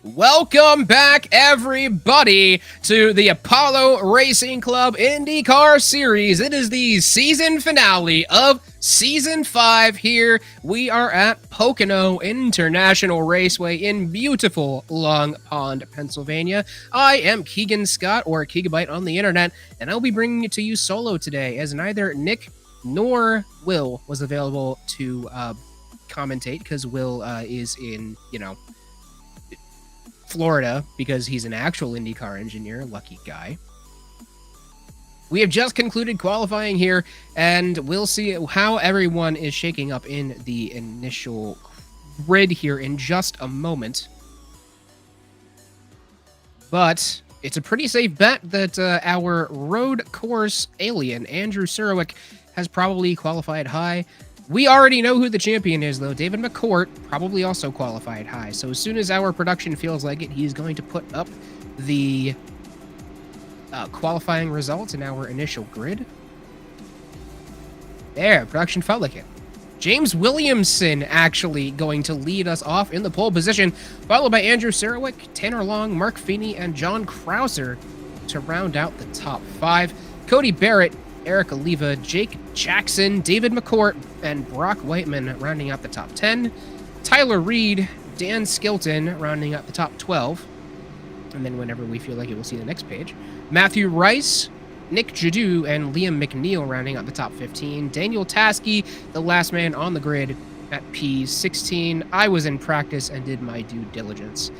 Welcome back, everybody, to the Apollo Racing Club Indycar Series. It is the season finale of Season 5 here. We are at Poconos International Raceway in beautiful Long Pond, Pennsylvania. I am Keegan Scott, or Keegabyte on the internet, and I'll be bringing it to you solo today, as neither Nick nor Will was available to commentate, because Will is in, Florida, because he's an actual IndyCar engineer. Lucky guy. We have just concluded qualifying here, and we'll see how everyone is shaking up in the initial grid here in just a moment. But it's a pretty safe bet that our road course alien, Andrew Surowick, has probably qualified high. We already know who the champion is, though. David McCourt probably also qualified high. So as soon as our production feels like it, he's going to put up the qualifying results in our initial grid. There, production felt like it. James Williamson actually going to lead us off in the pole position, followed by Andrew Surowick, Tanner Long, Mark Feeney, and John Krauser to round out the top 5. Cody Barrett, Eric Oliva, Jake Jackson, David McCourt, and Brock Whiteman rounding out the top 10. Tyler Reed, Dan Skilton rounding out the top 12. And then whenever we feel like it, we'll see the next page. Matthew Rice, Nick Jadu, and Liam McNeil rounding out the top 15. Daniel Taskey, the last man on the grid at P16. I was in practice and did my due diligence.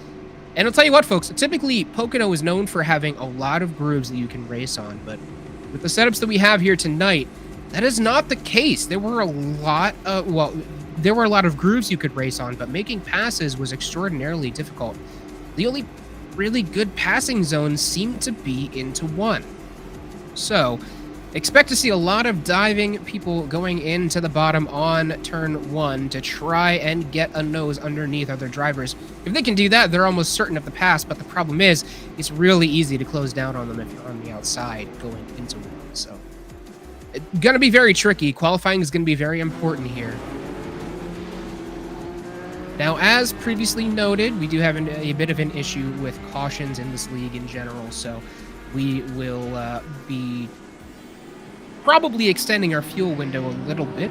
And I'll tell you what, folks, typically Poconos is known for having a lot of grooves that you can race on, but with the setups that we have here tonight, that is not the case. There were a lot of, there were a lot of grooves you could race on, but making passes was extraordinarily difficult. The only really good passing zones seemed to be into one. So, expect to see a lot of diving, people going into the bottom on turn 1 to try and get a nose underneath other drivers. If they can do that, they're almost certain of the pass, but the problem is, it's really easy to close down on them if you're on the outside going into one. So, it's going to be very tricky. Qualifying is going to be very important here. Now, as previously noted, we do have a bit of an issue with cautions in this league in general, so we will be probably extending our fuel window a little bit.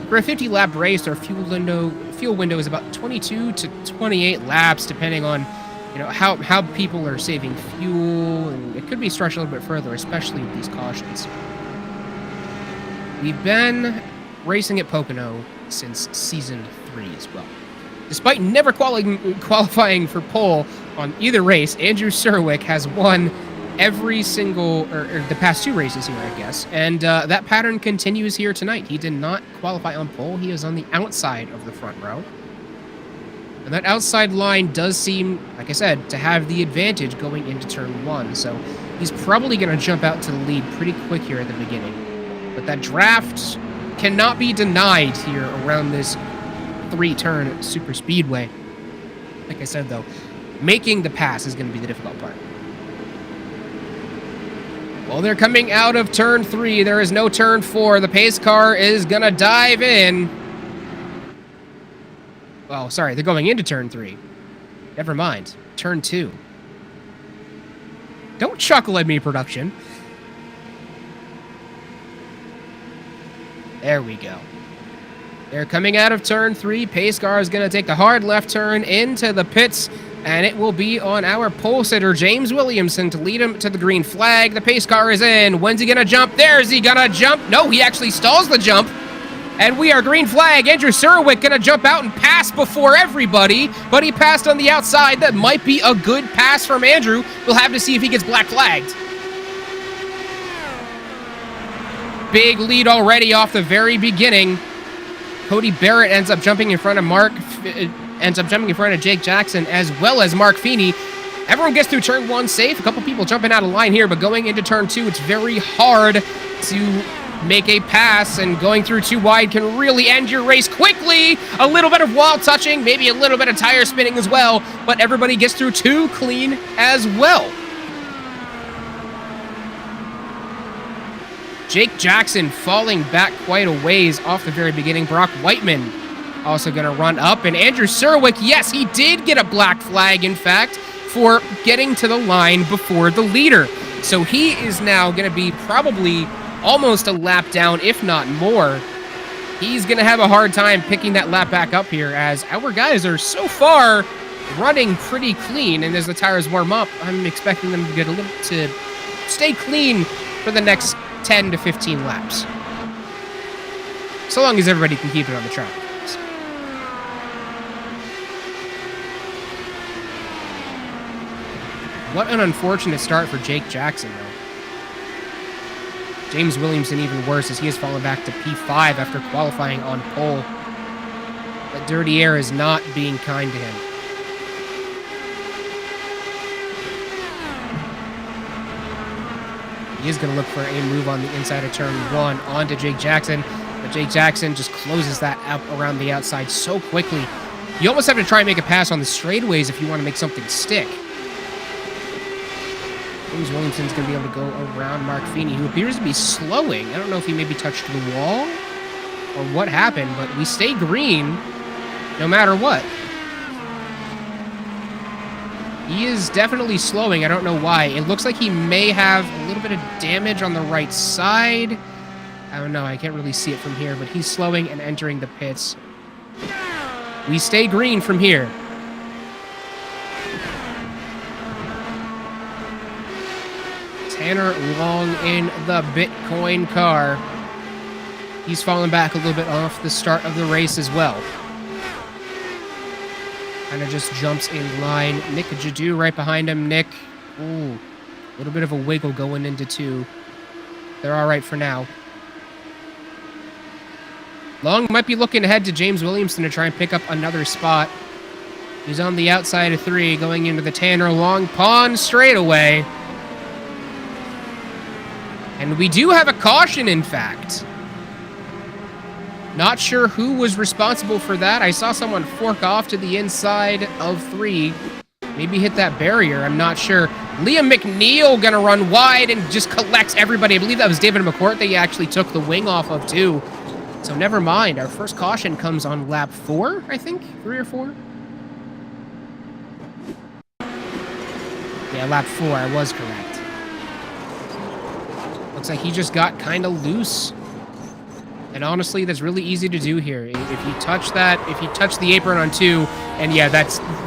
For a 50-lap race, our fuel window is about 22 to 28 laps, depending on how people are saving fuel, and it could be stretched a little bit further, especially with these cautions. We've been racing at Pocono since Season 3 as well. Despite never qualifying for pole on either race, Andrew Surwick has won every single, or the past 2 races here, I guess. And that pattern continues here tonight. He did not qualify on pole. He is on the outside of the front row. And that outside line does seem, like I said, to have the advantage going into turn 1. So he's probably going to jump out to the lead pretty quick here at the beginning. But that draft cannot be denied here around this 3-turn super speedway. Like I said, though, making the pass is going to be the difficult part. Well, they're coming out of turn 3. There is no turn 4. The pace car is going to dive in. Oh, sorry. They're going into turn 3. Never mind. Turn 2. Don't chuckle at me, production. There we go. They're coming out of turn 3. Pace car is going to take the hard left turn into the pits, and it will be on our pole sitter, James Williamson, to lead him to the green flag. The pace car is in. When's he going to jump? There's he going to jump. No, he actually stalls the jump. And we are green flag. Andrew Surwick going to jump out and pass before everybody, but he passed on the outside. That might be a good pass from Andrew. We'll have to see if he gets black flagged. Big lead already off the very beginning. Cody Barrett ends up jumping in front of Jake Jackson, as well as Mark Feeney. Everyone gets through turn 1 safe. A couple people jumping out of line here, but going into turn 2, it's very hard to make a pass, and going through too wide can really end your race quickly. A little bit of wall touching, maybe a little bit of tire spinning as well, but everybody gets through 2 clean as well. Jake Jackson falling back quite a ways off the very beginning. Brock Whiteman also going to run up. And Andrew Surwick, yes, he did get a black flag, in fact, for getting to the line before the leader. So he is now going to be probably almost a lap down, if not more. He's going to have a hard time picking that lap back up here, as our guys are so far running pretty clean. And as the tires warm up, I'm expecting them to get to stay clean for the next 10 to 15 laps. So long as everybody can keep it on the track. What an unfortunate start for Jake Jackson, though. James Williamson even worse, as he has fallen back to P5 after qualifying on pole. The dirty air is not being kind to him. He is going to look for a move on the inside of turn 1 onto Jake Jackson, but Jake Jackson just closes that up around the outside so quickly. You almost have to try and make a pass on the straightaways if you want to make something stick. James Williamson's going to be able to go around Mark Feeney, who appears to be slowing. I don't know if he maybe touched the wall or what happened, but we stay green no matter what. He is definitely slowing. I don't know why. It looks like he may have a little bit of damage on the right side. I don't know. I can't really see it from here, but he's slowing and entering the pits. We stay green from here. Tanner Long in the Bitcoin car. He's fallen back a little bit off the start of the race as well. Kind of just jumps in line. Nick Jadu right behind him. Nick, ooh, a little bit of a wiggle going into 2. They're all right for now. Long might be looking ahead to James Williamson to try and pick up another spot. He's on the outside of 3, going into the Tanner Long Pond straightaway. And we do have a caution, in fact. Not sure who was responsible for that. I saw someone fork off to the inside of 3. Maybe hit that barrier, I'm not sure. Liam McNeil gonna run wide and just collects everybody. I believe that was David McCourt that he actually took the wing off of, too. So never mind. Our first caution comes on lap 4, I think? 3 or 4? Yeah, lap 4, I was correct. Looks like he just got kind of loose. And honestly, that's really easy to do here. If you touch that, if you touch the apron on 2, and yeah,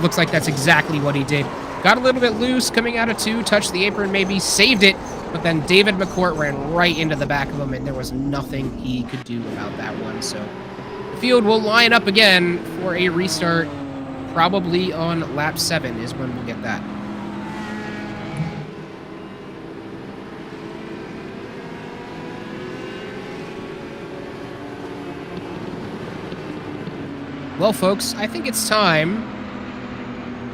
looks like that's exactly what he did. Got a little bit loose coming out of 2, touched the apron maybe, saved it, but then David McCourt ran right into the back of him, and there was nothing he could do about that one. So the field will line up again for a restart, probably on lap 7 is when we'll get that. Well, folks, I think it's time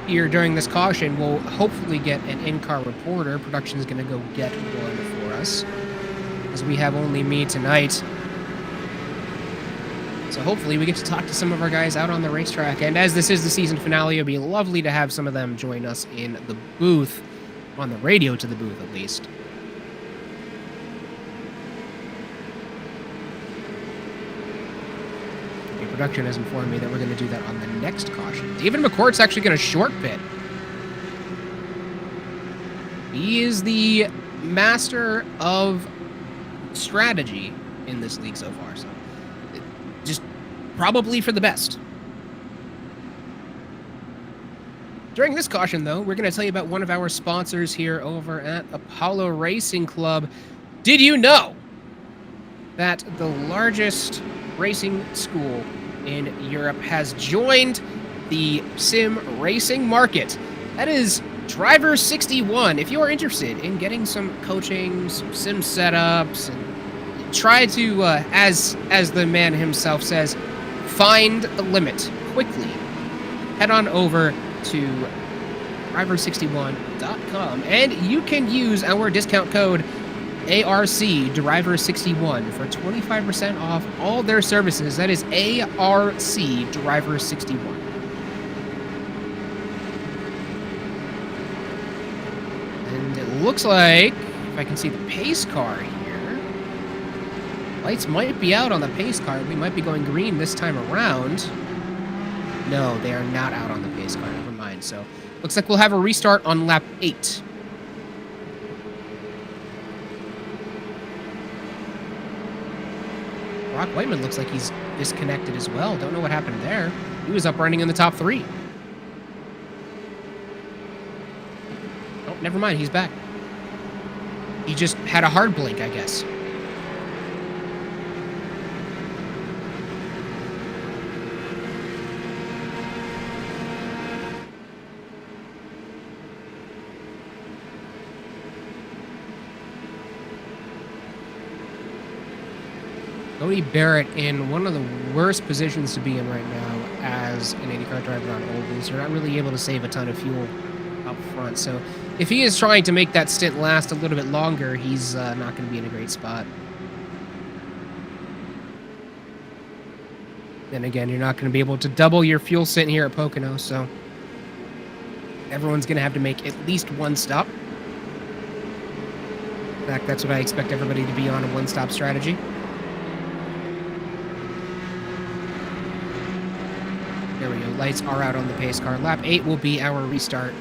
here during this caution. We'll hopefully get an in-car reporter. Production is going to go get one for us, as we have only me tonight. So hopefully we get to talk to some of our guys out on the racetrack. And as this is the season finale, it'll be lovely to have some of them join us in the booth, on the radio to the booth at least. Production has informed me that we're going to do that on the next caution. David McCourt's actually going to short pit. He is the master of strategy in this league so far. So just probably for the best. During this caution, though, we're going to tell you about one of our sponsors here over at Apollo Racing Club. Did you know that the largest racing school in Europe has joined the sim racing market? That is Driver 61. If you are interested in getting some coaching, some sim setups, and try to, as the man himself says, find the limit quickly, head on over to driver61.com, and you can use our discount code ARC Driver 61 for 25% off all their services. That is ARC Driver 61. And it looks like, if I can see the pace car here, lights might be out on the pace car. We might be going green this time around. No, they are not out on the pace car. Never mind. So looks like we'll have a restart on lap 8. Brock Whiteman looks like he's disconnected as well. Don't know what happened there. He was up running in the top 3. Oh, never mind. He's back. He just had a hard blink, I guess. Cody Barrett in one of the worst positions to be in right now as an Indycar driver on ovals. You're not really able to save a ton of fuel up front. So if he is trying to make that stint last a little bit longer, he's not going to be in a great spot. Then again, you're not going to be able to double your fuel stint here at Poconos. So everyone's going to have to make at least one stop. In fact, that's what I expect everybody to be on, a one-stop strategy. There we go. Lights are out on the pace car. Lap 8 will be our restart.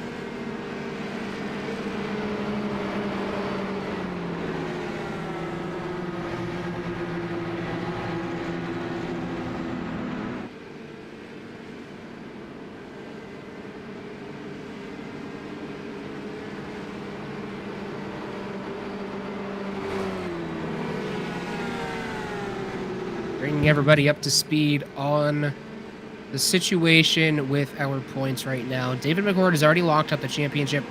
Bringing everybody up to speed on the situation with our points right now. David McCourt has already locked up the championship,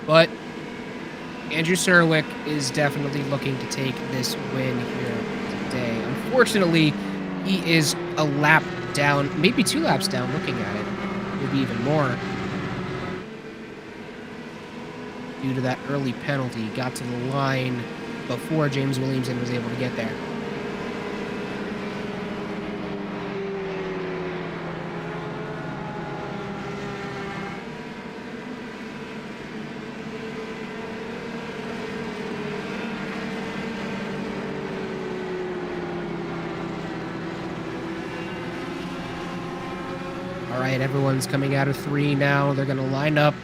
but Andrew Serwick is definitely looking to take this win here today. Unfortunately, He is a lap down, maybe 2 laps down looking at it. Maybe even more. Due to that early penalty, got to the line before James Williamson was able to get there. All right, everyone's coming out of 3 now. They're going to line up.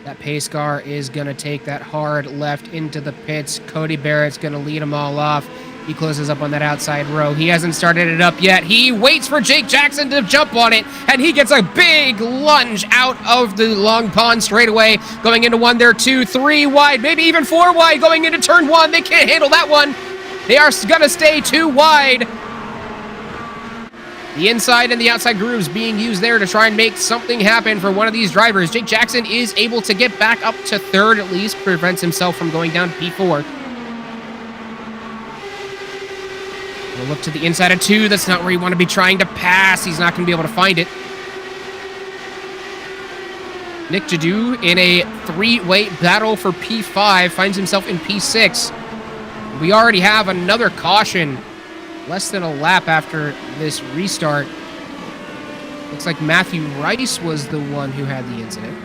That pace car is going to take that hard left into the pits. Cody Barrett's going to lead them all off. He closes up on that outside row. He hasn't started it up yet. He waits for Jake Jackson to jump on it, and he gets a big lunge out of the long pond straightaway. Going into 1, they're 2, 3 wide, maybe even 4 wide going into turn 1. They can't handle that one. They are going to stay 2 wide. The inside and the outside grooves being used there to try and make something happen for one of these drivers. Jake Jackson is able to get back up to 3rd at least, prevents himself from going down to P4. We'll look to the inside of 2. That's not where you want to be trying to pass. He's not going to be able to find it. Nick Jadu in a 3-way battle for P5 finds himself in P6. We already have another caution. Less than a lap after this restart. Looks like Matthew Rice was the one who had the incident.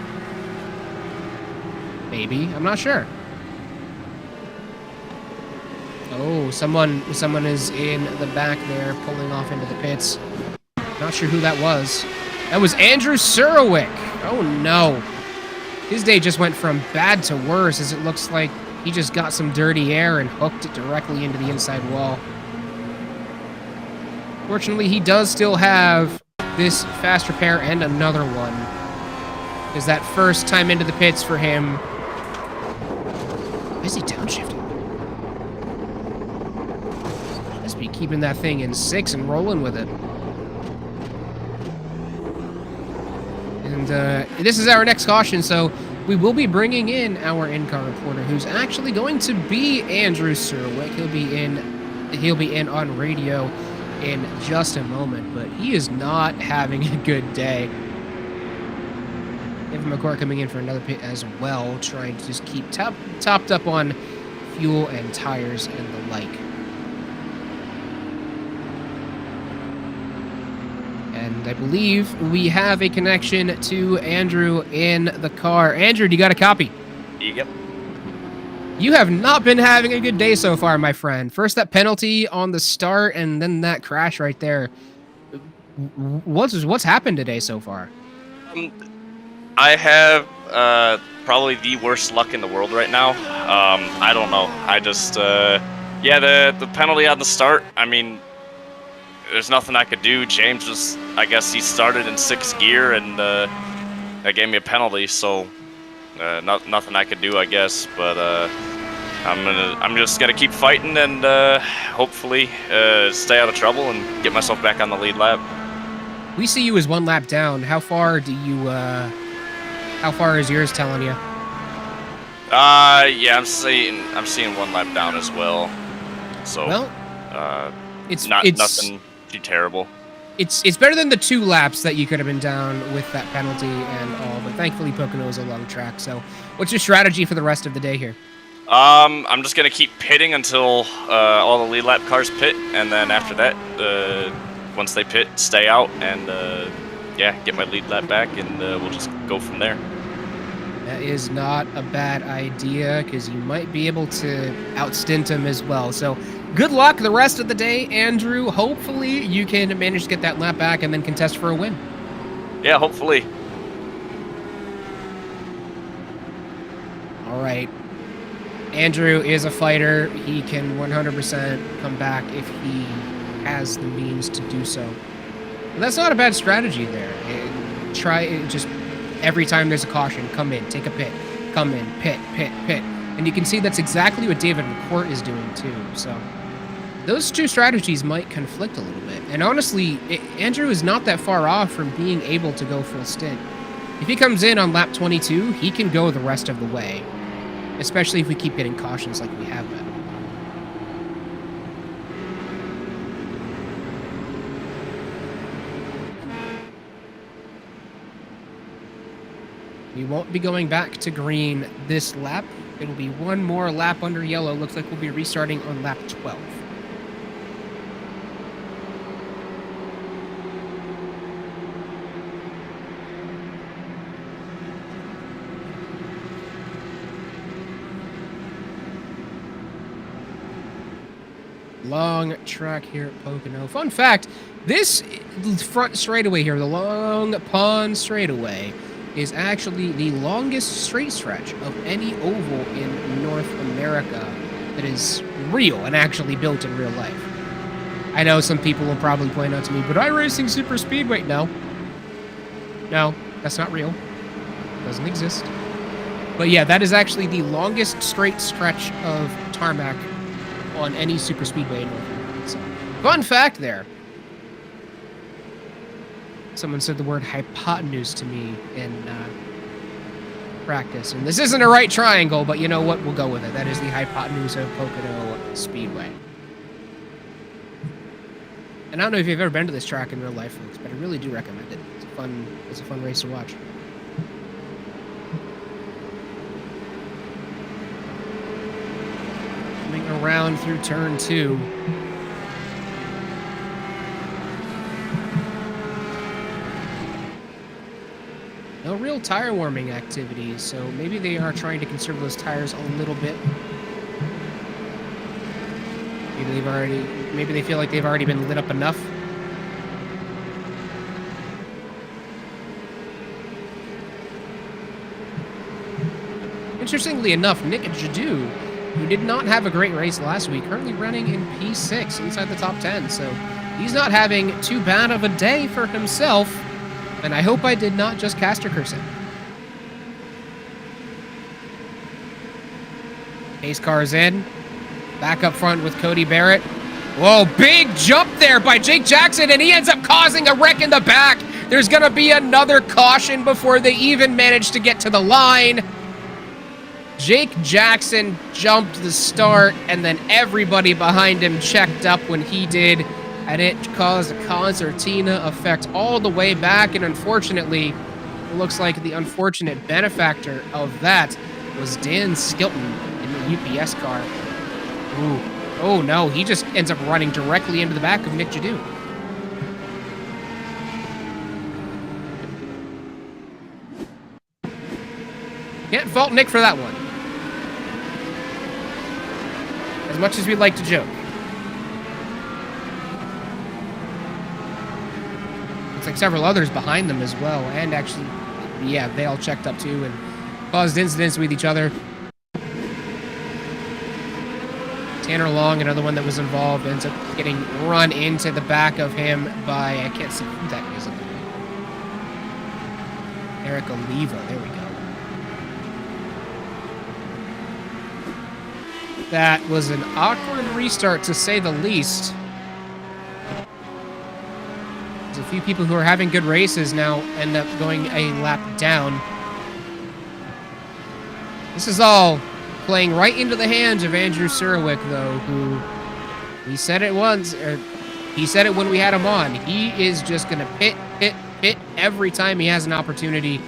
Maybe. I'm not sure. Oh, someone is in the back there pulling off into the pits. Not sure who that was. That was Andrew Surowick. Oh, no. His day just went from bad to worse, as it looks like he just got some dirty air and hooked it directly into the inside wall. Fortunately, he does still have this fast repair and another one. Is that first time into the pits for him? Why is he downshifting? Must be keeping that thing in 6 and rolling with it. And this is our next caution, so we will be bringing in our in-car reporter, who's actually going to be Andrew Surowick. He'll be in on radio in just a moment, but he is not having a good day. Evan McCourt coming in for another pit as well, trying to just keep topped up on fuel and tires and the like. And I believe we have a connection to Andrew in the car. Andrew, do you got a copy? Yep. You have not been having a good day so far, my friend. First that penalty on the start, and then that crash right there. What's happened today so far? I have probably the worst luck in the world right now. I don't know. I just yeah, the penalty on the start. I mean, there's nothing I could do. James just, I guess he started in 6th gear, and that gave me a penalty. So nothing I could do, I guess. But I'm just gonna keep fighting and hopefully stay out of trouble and get myself back on the lead lap. We see you as 1 lap down. How far is yours telling you? Yeah, I'm seeing 1 lap down as well. So well, it's nothing too terrible. It's better than the 2 laps that you could have been down with that penalty and all, but thankfully Poconos is a long track. So what's your strategy for the rest of the day here? I'm just gonna keep pitting until all the lead lap cars pit, and then after that, once they pit, stay out and yeah, get my lead lap back, and we'll just go from there. That is not a bad idea, because you might be able to outstint him as well. So good luck the rest of the day, Andrew. Hopefully you can manage to get that lap back and then contest for a win. Yeah, hopefully. All right. Andrew is a fighter. He can 100% come back if he has the means to do so. And that's not a bad strategy there. Just every time there's a caution, come in, take a pit, come in, pit. And you can see that's exactly what David McCourt is doing too. So those 2 strategies might conflict a little bit. And honestly, Andrew is not that far off from being able to go full stint. If he comes in on lap 22, he can go the rest of the way, especially if we keep getting cautions like we have been. We won't be going back to green this lap. It'll be one more lap under yellow. Looks like we'll be restarting on lap 12. Long track here at Pocono. Fun fact, this front straightaway here, the Long Pond straightaway, is actually the longest straight stretch of any oval in North America that is real and actually built in real life. I know some people will probably point out to me, but iRacing Super Speedway. No, that's not real. It doesn't exist. But yeah, that is actually the longest straight stretch of tarmac on any super speedway in North America. So, fun fact there. Someone said the word hypotenuse to me in practice. And this isn't a right triangle, but you know what? We'll go with it. That is the hypotenuse of Pocono Speedway. And I don't know if you've ever been to this track in real life, folks, but I really do recommend it. It's a fun race to watch. Coming around through turn 2. No real tire warming activities, so maybe they are trying to conserve those tires a little bit. Maybe they feel like they've already been lit up enough. Interestingly enough, Nick Jadot, who did not have a great race last week, currently running in P6 inside the top 10, so he's not having too bad of a day for himself, and I hope I did not just caster curse him. Pace car's in. Back up front with Cody Barrett. Whoa, big jump there by Jake Jackson, and he ends up causing a wreck in the back. There's going to be another caution before they even manage to get to the line. Jake Jackson jumped the start, and then everybody behind him checked up when he did, and it caused a concertina effect all the way back, and unfortunately, it looks like the unfortunate benefactor of that was Dan Skilton in the UPS car. Ooh. Oh no, he just ends up running directly into the back of Nick Jadot. Can't fault Nick for that one. As much as we'd like to joke. Looks like several others behind them as well. And actually, yeah, they all checked up too and caused incidents with each other. Tanner Long, another one that was involved, ends up getting run into the back of him by, I can't see who that is. Eric Oliva, there we go. That was an awkward restart, to say the least. There's a few people who are having good races now end up going a lap down. This is all playing right into the hands of Andrew Surwick, though, who, he said it once, or he said it when we had him on. He is just going to pit every time he has an opportunity,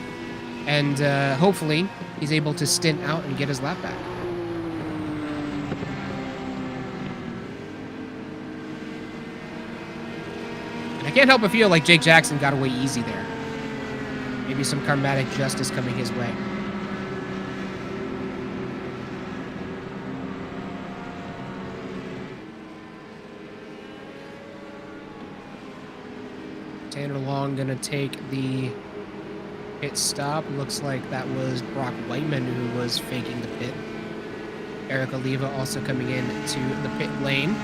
and hopefully he's able to stint out and get his lap back. And I can't help but feel like Jake Jackson got away easy there. Maybe some karmatic justice coming his way. Tanner Long gonna take the pit stop. Looks like that was Brock Whiteman who was faking the pit. Eric Oliva also coming in to the pit lane.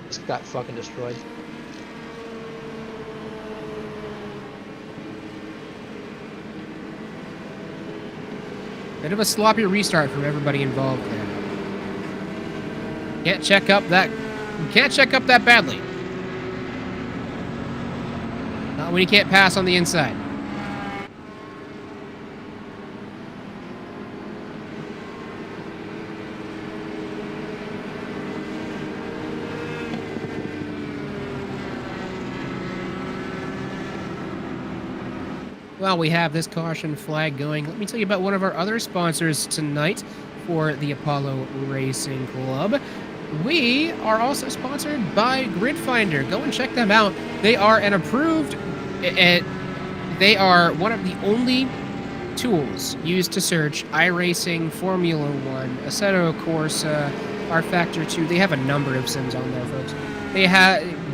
Just got fucking destroyed. Bit of a sloppy restart from everybody involved there. Can't check up that badly. Not when you can't pass on the inside. while we have this caution flag going, let me tell you about one of our other sponsors tonight for the Apollo Racing Club. We are also sponsored by Grid Finder. Go and check them out. They are an approved... they are one of the only tools used to search iRacing, Formula One, Assetto Corsa, R-Factor 2. They have a number of sims on there, folks.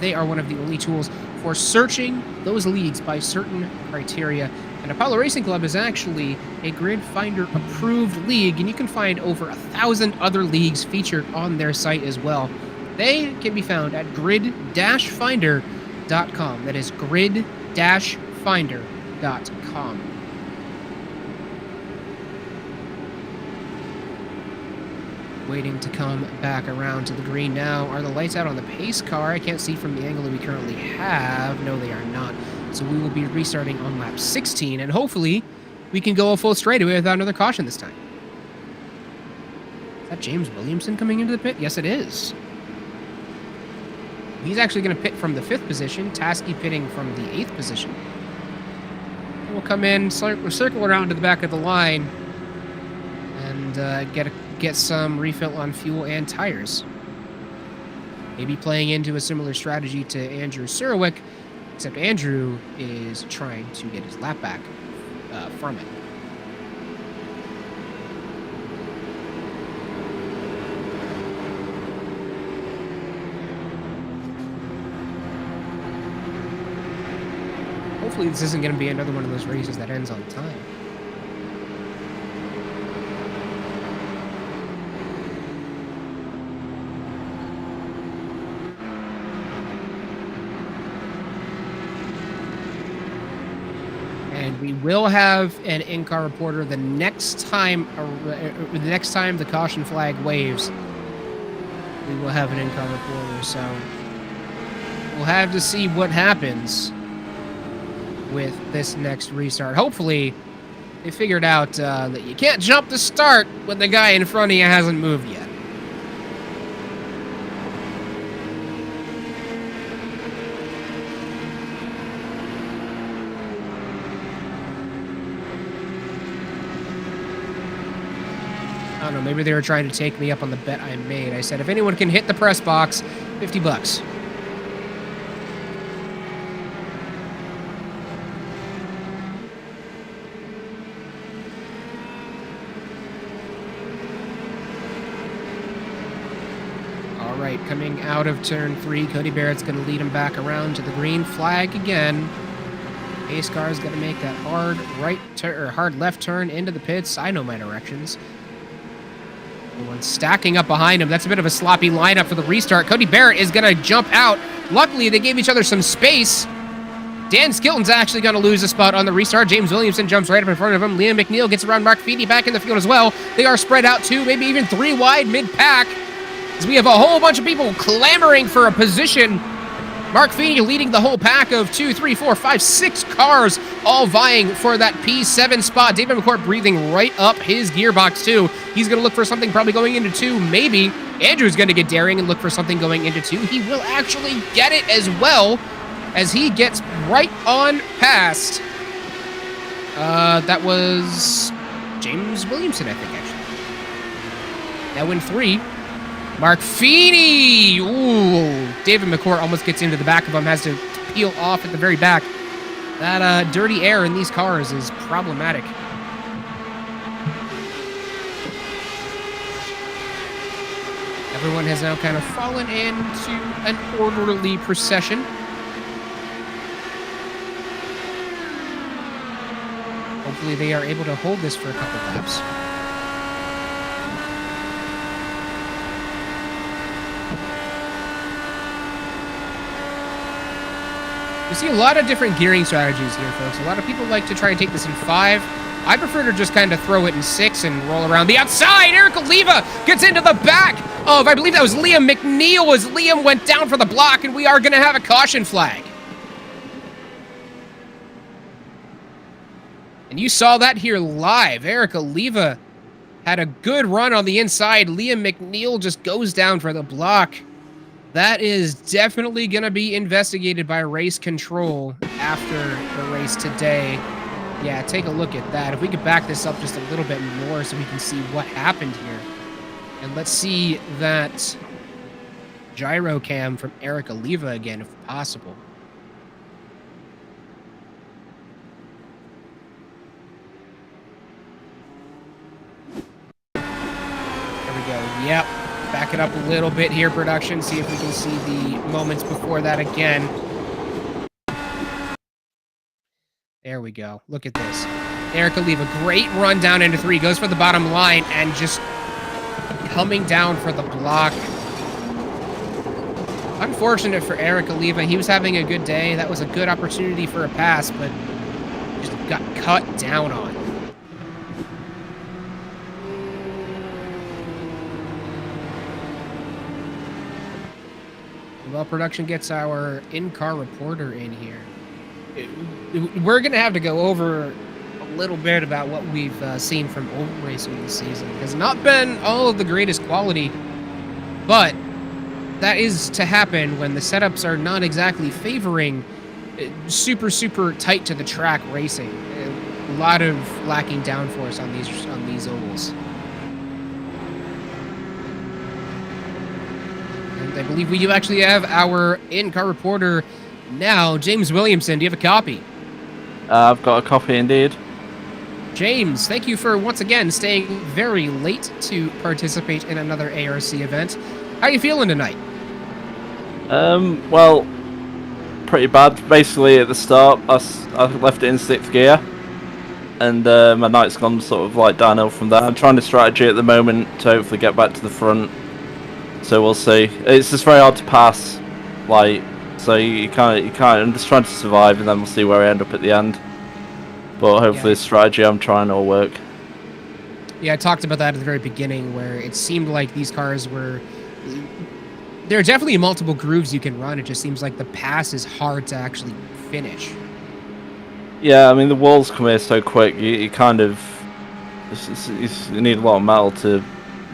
They are one of the only tools for searching those leagues by certain criteria. And Apollo Racing Club is actually a Grid Finder approved league, and you can find over 1,000 other leagues featured on their site as well. They can be found at grid-finder.com. That is grid-finder.com. Waiting to come back around to the green now. Are the lights out on the pace car? I can't see from the angle that we currently have. No, they are not. So we will be restarting on lap 16, and hopefully we can go a full straightaway without another caution this time. Is that James Williamson coming into the pit? Yes, it is. He's actually going to pit from the 5th position, Tasky pitting from the 8th position. We'll come in, circle around to the back of the line, and get some refill on fuel and tires. Maybe playing into a similar strategy to Andrew Surwick, except Andrew is trying to get his lap back from it. Hopefully this isn't going to be another one of those races that ends on time. And we will have an in-car reporter the next time the caution flag waves. We will have an in-car reporter, so we'll have to see what happens with this next restart. Hopefully, they figured out that you can't jump the start when the guy in front of you hasn't moved yet. I don't know, maybe they were trying to take me up on the bet I made. I said, if anyone can hit the press box, $50. All right, coming out of turn 3, Cody Barrett's going to lead him back around to the green flag again. Pace car is going to make that hard hard left turn into the pits. I know my directions. Everyone stacking up behind him. That's a bit of a sloppy lineup for the restart. Cody Barrett is going to jump out. Luckily, they gave each other some space. Dan Skilton's actually going to lose a spot on the restart. James Williamson jumps right up in front of him. Liam McNeil gets around Mark Feedy back in the field as well. They are spread out 2, maybe even 3 wide mid-pack, as we have a whole bunch of people clamoring for a position. Mark Feeney leading the whole pack of 2, 3, 4, 5, 6 cars, all vying for that P7 spot. David McCourt breathing right up his gearbox, too. He's going to look for something probably going into 2, maybe. Andrew's going to get daring and look for something going into 2. He will actually get it as well, as he gets right on past. That was James Williamson, I think, actually. That went 3. Mark Feeney! Ooh, David McCourt almost gets into the back of him, has to peel off at the very back. That dirty air in these cars is problematic. Everyone has now kind of fallen into an orderly procession. Hopefully they are able to hold this for a couple laps. You see a lot of different gearing strategies here, folks. A lot of people like to try and take this in 5. I prefer to just kind of throw it in 6 and roll around the outside. Eric Oliva gets into the back of, I believe that was Liam McNeil, as Liam went down for the block, and we are going to have a caution flag. And you saw that here live. Eric Oliva had a good run on the inside. Liam McNeil just goes down for the block. That is definitely going to be investigated by race control after the race today. Yeah, take a look at that. If we could back this up just a little bit more so we can see what happened here. And let's see that gyro cam from Eric Oliva again, if possible. There we go. Yep. Back it up a little bit here, production. See if we can see the moments before that again. There we go. Look at this. Eric Oliva, great run down into 3. Goes for the bottom line and just coming down for the block. Unfortunate for Eric Oliva. He was having a good day. That was a good opportunity for a pass, but just got cut down on. Well, production gets our in-car reporter in here. We're going to have to go over a little bit about what we've seen from iRacing this season. It has not been all of the greatest quality, but that is to happen when the setups are not exactly favoring super, super tight to the track racing. A lot of lacking downforce on these ovals. And I believe we do actually have our in-car reporter now, James Williamson. Do you have a copy? I've got a copy indeed. James, thank you for once again staying very late to participate in another ARC event. How are you feeling tonight? Well, pretty bad. Basically, at the start, I left it in 6th gear, and my night's gone sort of like downhill from there. I'm trying to strategy at the moment to hopefully get back to the front. So we'll see. It's just very hard to pass, like. So you can't. I'm just trying to survive, and then we'll see where I end up at the end. But hopefully, the strategy I'm trying will work. Yeah, I talked about that at the very beginning, where it seemed like these cars were. There are definitely multiple grooves you can run. It just seems like the pass is hard to actually finish. Yeah, I mean the walls come here so quick. You kind of you need a lot of metal to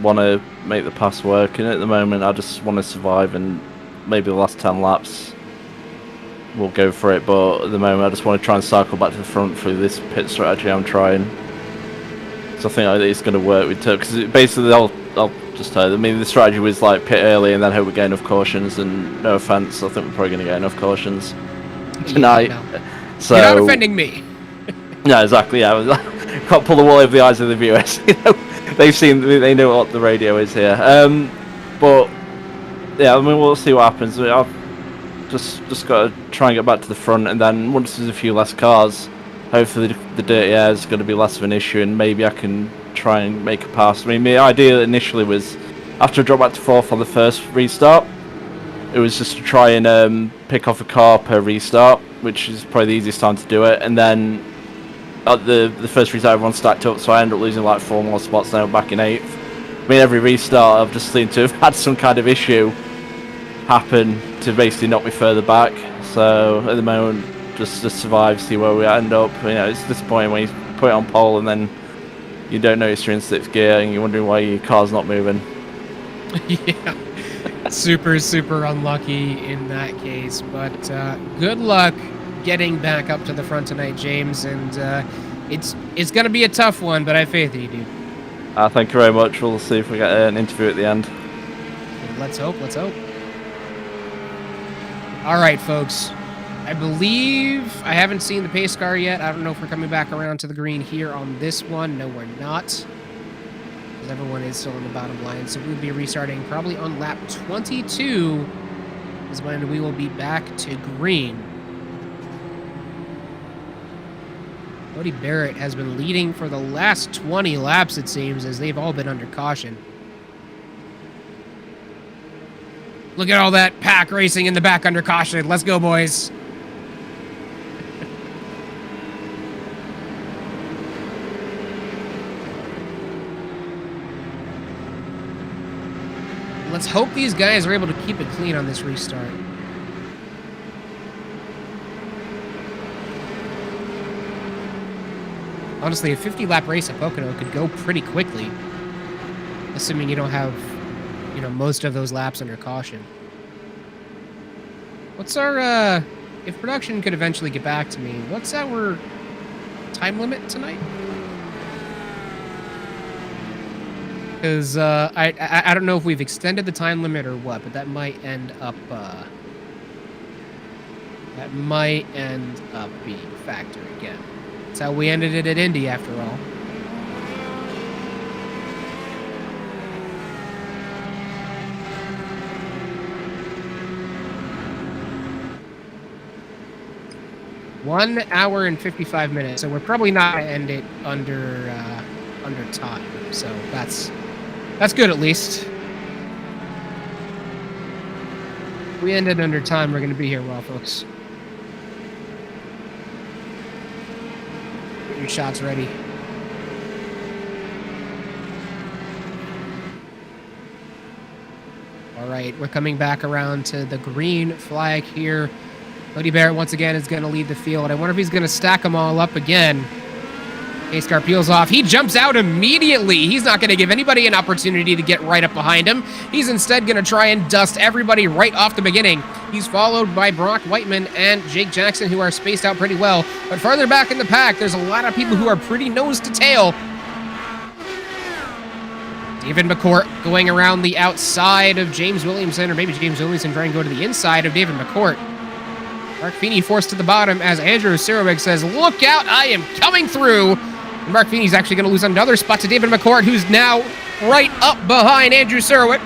want to make the pass work. And at the moment, I just want to survive, and maybe the last 10 laps. We'll go for it, but at the moment I just want to try and cycle back to the front through this pit strategy I'm trying. So I think it's going to work with Turk, because basically I'll just tell you, I mean the strategy was like pit early and then hope we get enough cautions, and no offence, I think we're probably going to get enough cautions tonight. Yeah, no. So, you're not offending me. Yeah, exactly, yeah. Can't pull the wool over the eyes of the viewers. You know, they know what the radio is here. But yeah, I mean we'll see what happens. I've just got to try and get back to the front, and then once there's a few less cars, hopefully the dirty air is going to be less of an issue, and maybe I can try and make a pass. I mean, the idea initially was, after I dropped back to 4th on the first restart, it was just to try and pick off a car per restart, which is probably the easiest time to do it, and then at the first restart everyone stacked up, so I ended up losing like 4 more spots, now back in 8th. I mean, every restart I've just seemed to have had some kind of issue happen to basically knock me further back. So at the moment, just survive, see where we end up. You know, it's disappointing when you put it on pole and then you don't notice you're in 6th gear and you're wondering why your car's not moving. Yeah, super, super unlucky in that case. But good luck getting back up to the front tonight, James. And it's going to be a tough one, but I have faith in you, dude. Thank you very much. We'll see if we get an interview at the end. Let's hope. Let's hope. All right, folks. I believe I haven't seen the pace car yet. I don't know if we're coming back around to the green here on this one. No, we're not. Because everyone is still in the bottom line. So we'll be restarting probably on lap 22 is when we will be back to green. Cody Barrett has been leading for the last 20 laps, it seems, as they've all been under caution. Look at all that pack racing in the back under caution. Let's go, boys. Let's hope these guys are able to keep it clean on this restart. Honestly, a 50-lap race at Poconos could go pretty quickly, assuming you don't have, most of those laps under caution. What's our, if production could eventually get back to me, what's our time limit tonight? Because I don't know if we've extended the time limit or what, but that might end up being a factor again. That's how we ended it at Indy, after all. One hour and 55 minutes, so we're probably not gonna end it under time. So that's good at least. If we ended under time, we're gonna be here a while, folks. Get your shots ready. All right, we're coming back around to the green flag here. Cody Barrett, once again, is going to lead the field. I wonder if he's going to stack them all up again. Pace car peels off. He jumps out immediately. He's not going to give anybody an opportunity to get right up behind him. He's instead going to try and dust everybody right off the beginning. He's followed by Brock Whiteman and Jake Jackson, who are spaced out pretty well. But farther back in the pack, there's a lot of people who are pretty nose to tail. David McCourt going around the outside of James Williamson, or maybe James Williamson trying to go to the inside of David McCourt. Mark Feeney forced to the bottom as Andrew Sirowik says, "Look out, I am coming through." And Mark Feeney's actually going to lose another spot to David McCourt, who's now right up behind Andrew Sirowik.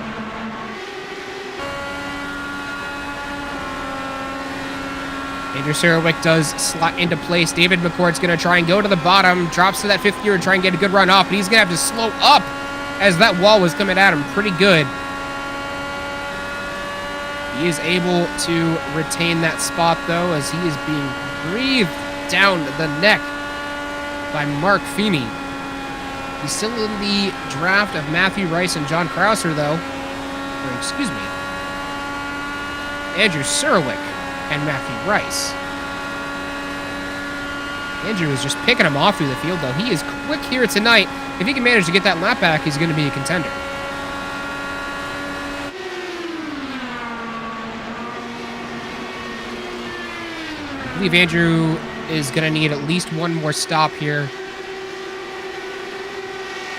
Andrew Sirowik does slot into place. David McCourt's going to try and go to the bottom, drops to that fifth gear and try and get a good run off, but he's going to have to slow up as that wall was coming at him pretty good. He is able to retain that spot, though, as he is being breathed down the neck by Mark Feeney. He's still in the draft of Matthew Rice and John Krauser, though. Or, excuse me, Andrew Sirowik and Matthew Rice. Andrew is just picking him off through the field, though. He is quick here tonight. If he can manage to get that lap back, he's going to be a contender. I believe Andrew is going to need at least one more stop here.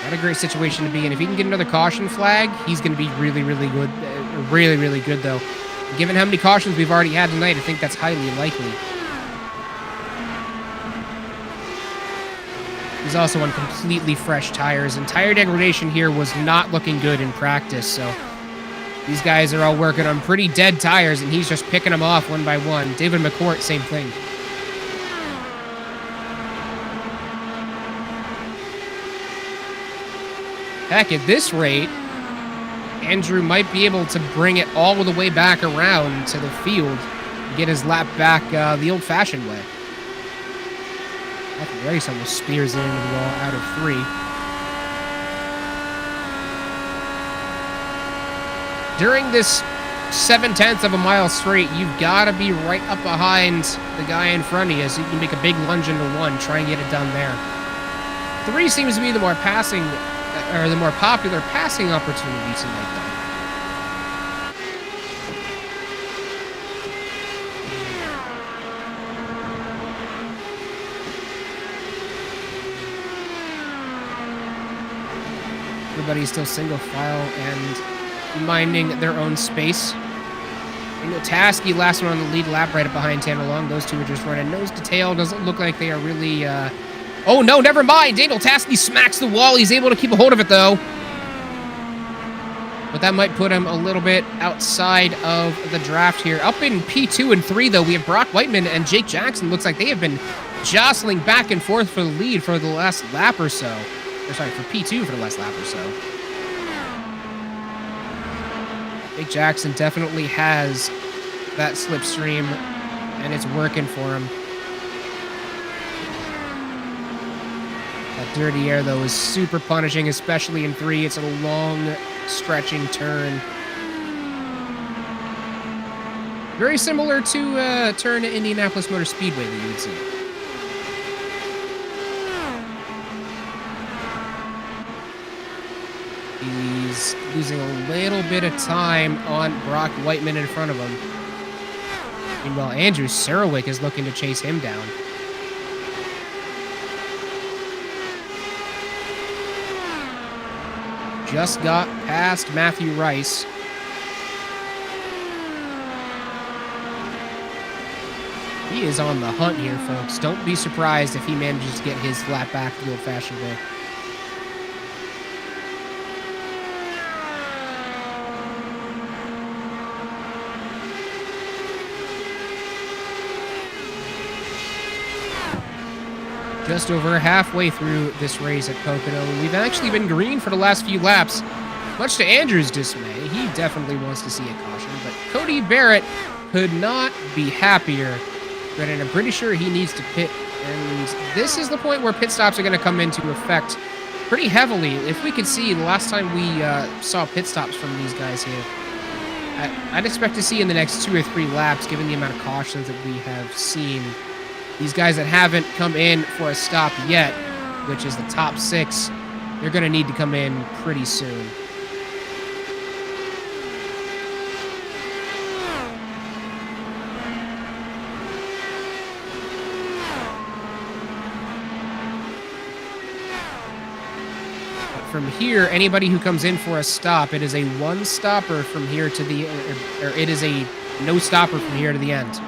Not a great situation to be in. If he can get another caution flag, he's going to be really, really good. Really, really good, though. Given how many cautions we've already had tonight, I think that's highly likely. He's also on completely fresh tires, and tire degradation here was not looking good in practice, so these guys are all working on pretty dead tires, and he's just picking them off one by one. David McCourt, same thing. Heck, at this rate, Andrew might be able to bring it all the way back around to the field and get his lap back the old-fashioned way. Matthew Rice almost spears it into the wall out of 3. During this 7/10 of a mile straight, you've got to be right up behind the guy in front of you so you can make a big lunge into 1, try and get it done there. 3 seems to be the more passing, or the more popular passing opportunity tonight, though. Everybody's still single file and minding their own space. Tasky, last one on the lead lap, right up behind Tanner Long. Those two are just running nose to tail. Doesn't look like they are really... Oh, no, never mind. Daniel Tasky smacks the wall. He's able to keep a hold of it, though. But that might put him a little bit outside of the draft here. Up in P2 and 3, though, we have Brock Whiteman and Jake Jackson. Looks like they have been jostling back and forth for the lead for the last lap or so. Or, sorry, for P2 for the last lap or so. Jake Jackson definitely has that slipstream, and it's working for him. That dirty air, though, is super punishing, especially in 3. It's a long, stretching turn. Very similar to a turn at Indianapolis Motor Speedway that you would see. He's losing a little bit of time on Brock Whiteman in front of him. Meanwhile, Andrew Sirowik is looking to chase him down. just got past Matthew Rice. He is on the hunt here, folks. Don't be surprised if he manages to get his lap back the old-fashioned way. Just over halfway through this race at Pocono. We've actually been green for the last few laps. Much to Andrew's dismay, he definitely wants to see a caution, but Cody Barrett could not be happier. But I'm pretty sure he needs to pit, and this is the point where pit stops are going to come into effect pretty heavily. If we could see the last time we saw pit stops from these guys here, I'd expect to see in the next 2 or 3 laps, given the amount of cautions that we have seen. These guys that haven't come in for a stop yet, which is the top 6, they're going to need to come in pretty soon. From here, anybody who comes in for a stop, it is a one-stopper from here to the... or it is a no-stopper from here to the end.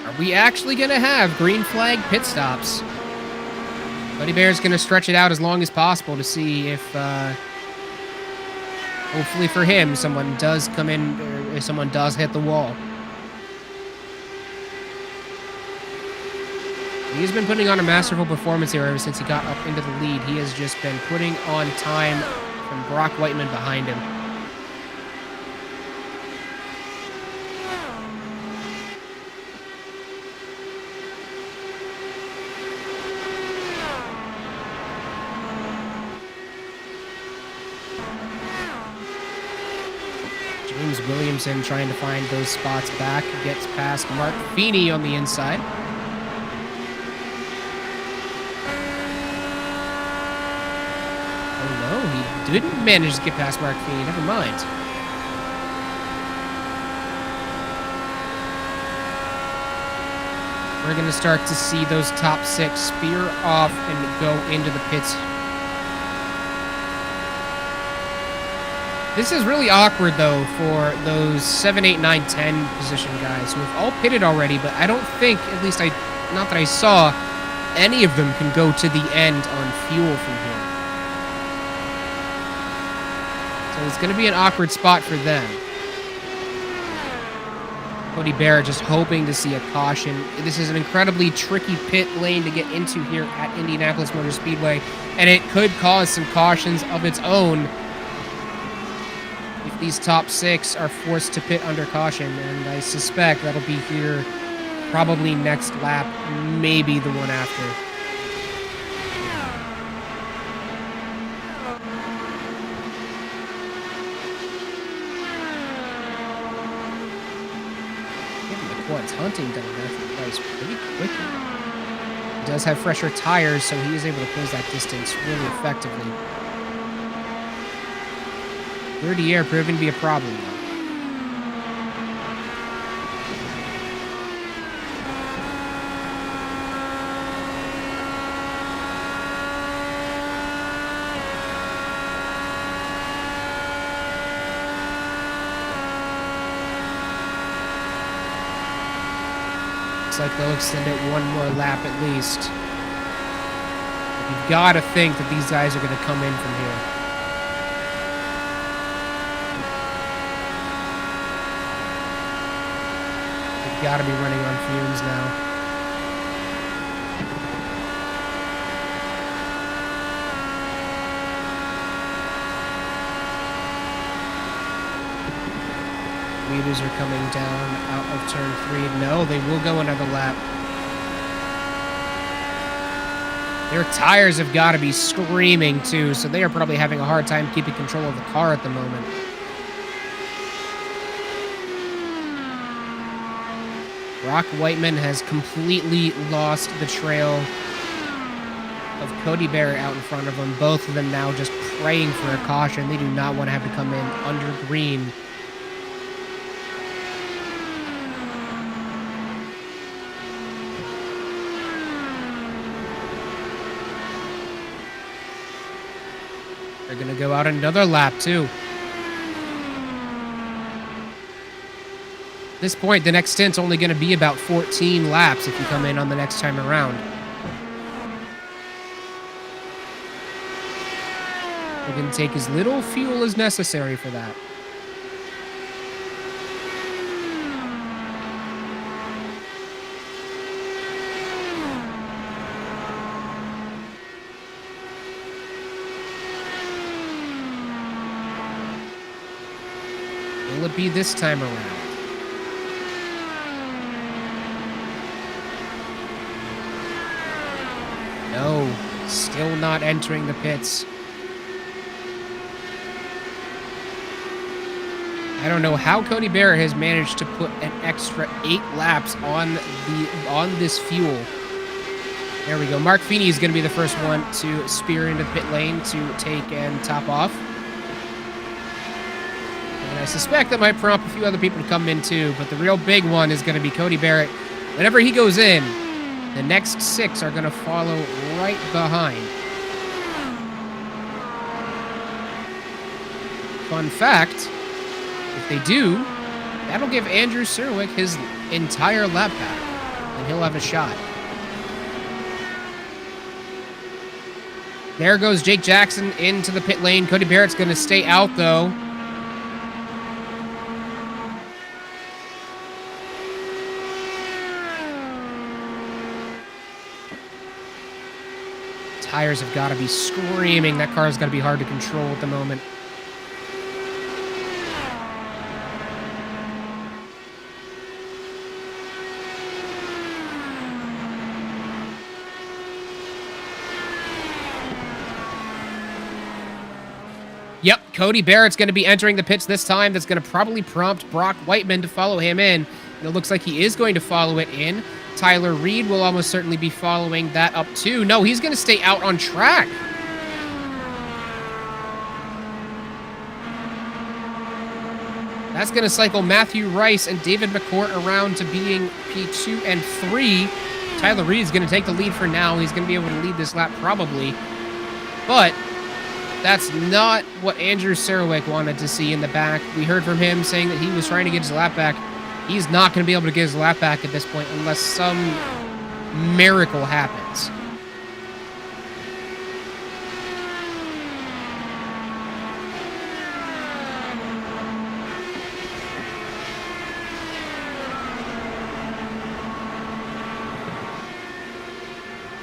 Are we actually going to have green flag pit stops? Buddy Bear's going to stretch it out as long as possible to see if, hopefully for him, someone does come in, or if someone does hit the wall. He's been putting on a masterful performance here ever since he got up into the lead. He has just been putting on time from Brock Whiteman behind him. James Williamson trying to find those spots back. Gets past Mark Feeney on the inside. He didn't manage to get past Mark Feeney. Never mind. We're going to start to see those top 6 spear off and go into the pits. This is really awkward, though, for those 7, 8, 9, 10 position guys who have all pitted already, but I don't think, at least not that I saw, any of them can go to the end on fuel from here. So it's going to be an awkward spot for them. Cody Barrett just hoping to see a caution. This is an incredibly tricky pit lane to get into here at Indianapolis Motor Speedway, and it could cause some cautions of its own if these top 6 are forced to pit under caution, and I suspect that'll be here probably next lap, maybe the one after. Quads hunting down there for Price pretty quickly. He does have fresher tires, so he is able to close that distance really effectively. Dirty air proving to be a problem, though. Looks like they'll extend it one more lap at least. But you've got to think that these guys are going to come in from here. They've got to be running on fumes now. Leaders are coming down out of turn 3. No, they will go another lap. Their tires have got to be screaming too, so they are probably having a hard time keeping control of the car at the moment. Brock Whiteman has completely lost the trail of Cody Barrett out in front of him. Both of them now just praying for a caution. They do not want to have to come in under green. They're going to go out another lap, too. At this point, the next stint's only going to be about 14 laps if you come in on the next time around. We're going to take as little fuel as necessary for that. Will it be this time around? No, still not entering the pits. I don't know how Cody Barrett has managed to put an extra 8 laps on this fuel. There we go. Mark Feeney is going to be the first one to spear into the pit lane to take and top off. And I suspect that might prompt a few other people to come in too, but the real big one is going to be Cody Barrett. Whenever he goes in, the next 6 are going to follow right behind. Fun fact, if they do, that'll give Andrew Serwick his entire lap back, and he'll have a shot. There goes Jake Jackson into the pit lane. Cody Barrett's going to stay out, though. Tires have got to be screaming. That car's got to be hard to control at the moment. Yep, Cody Barrett's going to be entering the pits this time. That's going to probably prompt Brock Whiteman to follow him in. And it looks like he is going to follow it in. Tyler Reed will almost certainly be following that up too. No, he's going to stay out on track. That's going to cycle Matthew Rice and David McCourt around to being P2 and 3. Tyler Reed is going to take the lead for now. He's going to be able to lead this lap probably. But that's not what Andrew Serwick wanted to see in the back. We heard from him saying that he was trying to get his lap back. He's not going to be able to get his lap back at this point unless some miracle happens.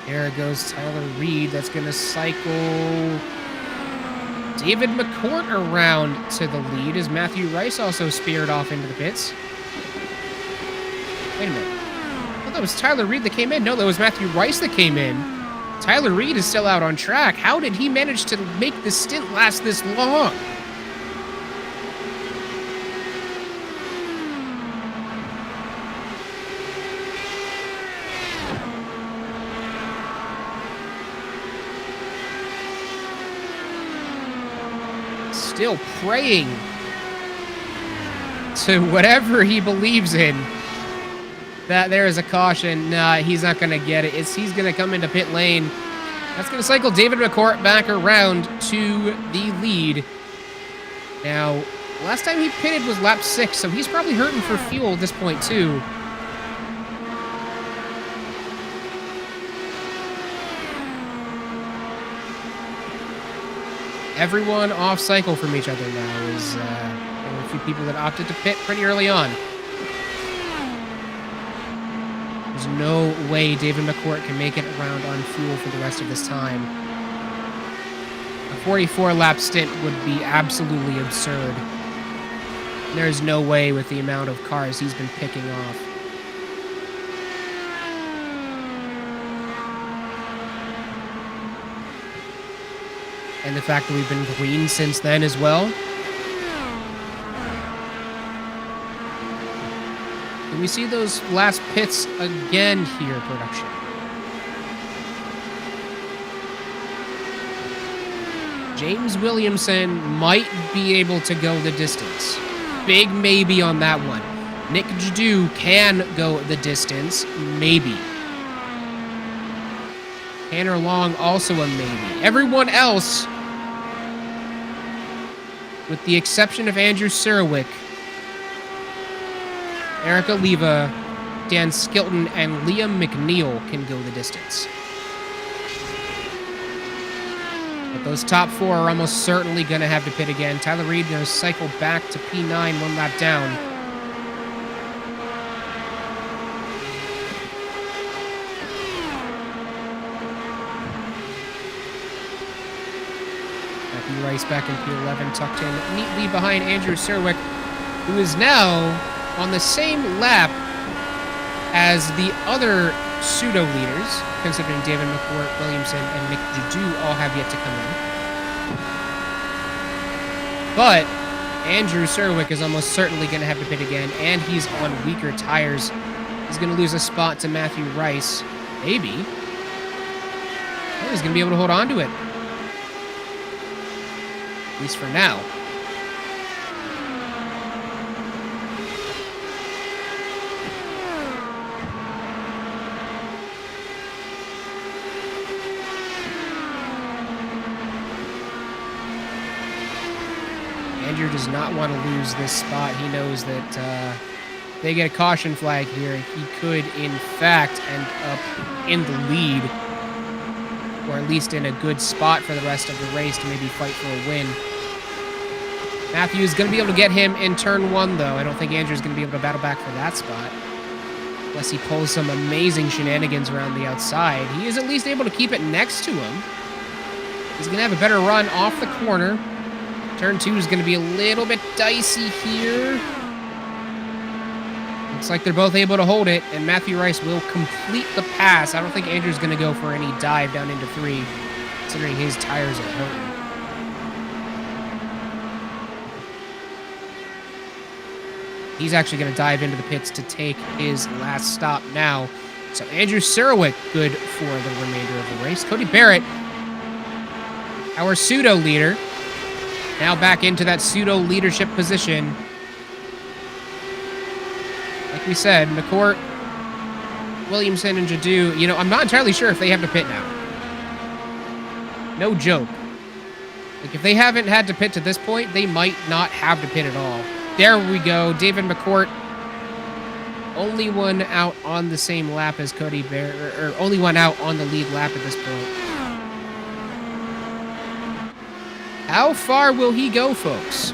There goes Tyler Reed. That's going to cycle David McCourt around to the lead as Matthew Rice also speared off into the pits. Wait a minute. I thought that was Tyler Reed that came in. No, that was Matthew Rice that came in. Tyler Reed is still out on track. How did he manage to make the stint last this long? Still praying to whatever he believes in that there is a caution. Nah, he's not going to get it. He's going to come into pit lane. That's going to cycle David McCourt back around to the lead. Now, last time he pitted was lap 6, so he's probably hurting for fuel at this point too. Everyone off cycle from each other now. There were a few people that opted to pit pretty early on. There's no way David McCourt can make it around on fuel for the rest of this time. A 44-lap stint would be absolutely absurd. There's no way with the amount of cars he's been picking off. And the fact that we've been green since then as well. Can we see those last pits again here, production? James Williamson might be able to go the distance. Big maybe on that one. Nick Jadu can go the distance. Maybe. Tanner Long also a maybe. Everyone else with the exception of Andrew Serowick, Eric Oliva, Dan Skilton, and Liam McNeil can go the distance. But those top 4 are almost certainly going to have to pit again. Tyler Reed going to cycle back to P9 one lap down. Matthew Rice back in P11, tucked in neatly behind Andrew Serowick, who is now on the same lap as the other pseudo-leaders, considering David McCourt, Williamson, and Nick Jadu all have yet to come in. But Andrew Serowick is almost certainly going to have to pit again, and he's on weaker tires. He's going to lose a spot to Matthew Rice. Maybe. Oh, he's going to be able to hold on to it. At least for now. Andrew does not want to lose this spot. He knows that if they get a caution flag here, he could, in fact, end up in the lead, or at least in a good spot for the rest of the race to maybe fight for a win. Matthew's going to be able to get him in turn 1, though. I don't think Andrew's going to be able to battle back for that spot, unless he pulls some amazing shenanigans around the outside. He is at least able to keep it next to him. He's going to have a better run off the corner. Turn 2 is going to be a little bit dicey here. Looks like they're both able to hold it, and Matthew Rice will complete the pass. I don't think Andrew's going to go for any dive down into 3, considering his tires are hurting. He's actually going to dive into the pits to take his last stop now. So Andrew Serowick good for the remainder of the race. Cody Barrett, our pseudo-leader, now back into that pseudo-leadership position. Like we said, McCourt, Williamson, and Jadu, you know, I'm not entirely sure if they have to pit now. No joke. Like, if they haven't had to pit to this point, they might not have to pit at all. There we go. David McCourt, only one out on the same lap as Cody Barrett, or only one out on the lead lap at this point. How far will he go, folks?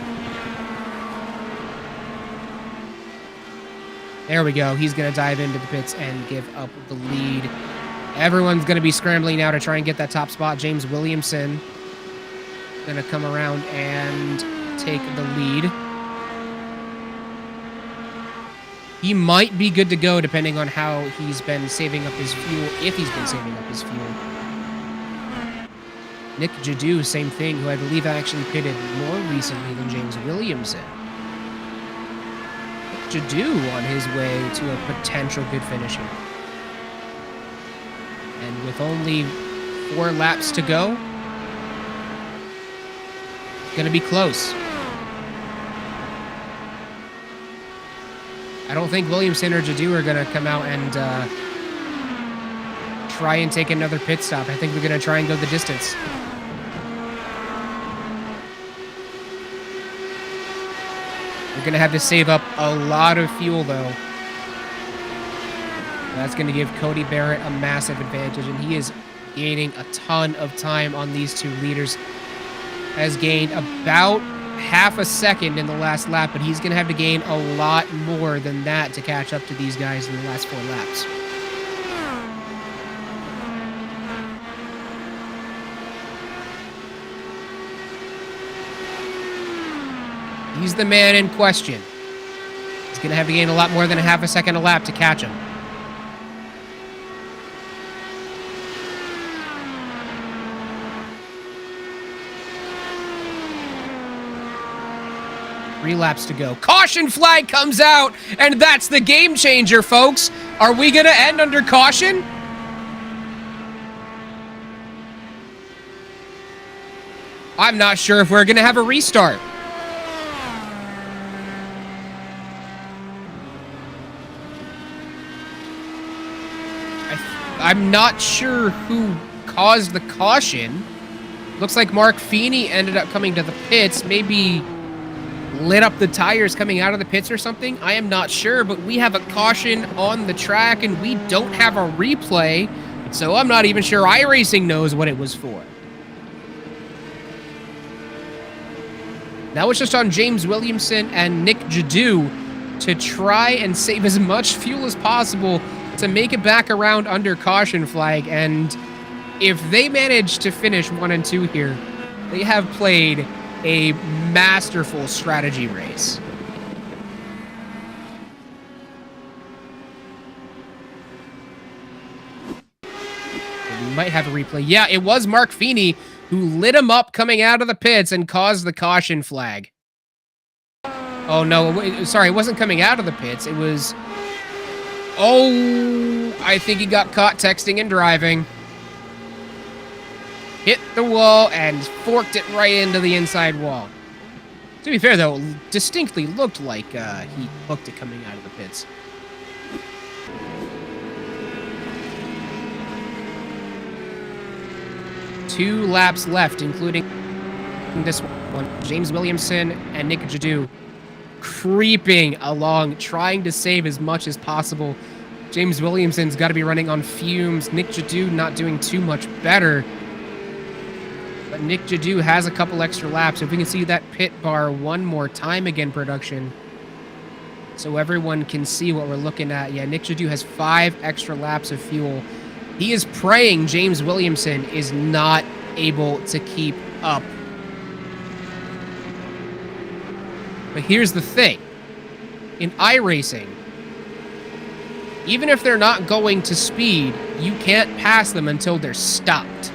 There we go. He's going to dive into the pits and give up the lead. Everyone's going to be scrambling now to try and get that top spot. James Williamson going to come around and take the lead. He might be good to go depending on how he's been saving up his fuel, if he's been saving up his fuel. Nick Jadu, same thing, who I believe actually pitted more recently than James Williamson. Nick Jadu on his way to a potential good finish here. And with only 4 laps to go, going to be close. I don't think Williamson or Jadu are going to come out and try and take another pit stop. I think we're going to try and go the distance. We're going to have to save up a lot of fuel, though. That's going to give Cody Barrett a massive advantage, and he is gaining a ton of time on these 2 leaders. Has gained about half a second in the last lap, but he's going to have to gain a lot more than that to catch up to these guys in the last 4 laps. He's the man in question. He's going to have to gain a lot more than a half a second a lap to catch him. Three laps to go. Caution flag comes out, and that's the game changer, folks. Are we going to end under caution? I'm not sure if we're going to have a restart. I'm not sure who caused the caution. Looks like Mark Feeney ended up coming to the pits. Maybe lit up the tires coming out of the pits or something. I am not sure, but we have a caution on the track and we don't have a replay, so I'm not even sure iRacing knows what it was for. Now it's just on James Williamson and Nick Jadot to try and save as much fuel as possible to make it back around under caution flag, and if they manage to finish 1 and 2 here, they have played a masterful strategy race. We might have a replay. Yeah, it was Mark Feeney who lit him up coming out of the pits and caused the caution flag. Oh, no. Sorry, it wasn't coming out of the pits. It was... Oh, I think he got caught texting and driving. Hit the wall and forked it right into the inside wall. To be fair, though, it distinctly looked like he hooked it coming out of the pits. Two laps left, including this one. James Williamson and Nick Jadot creeping along, trying to save as much as possible. James Williamson's got to be running on fumes. Nick Jadot not doing too much better. But Nick Jadot has a couple extra laps. If we can see that pit bar one more time again, production, so everyone can see what we're looking at. Yeah, Nick Jadot has 5 extra laps of fuel. He is praying James Williamson is not able to keep up. But here's the thing. In iRacing, even if they're not going to speed, you can't pass them until they're stopped.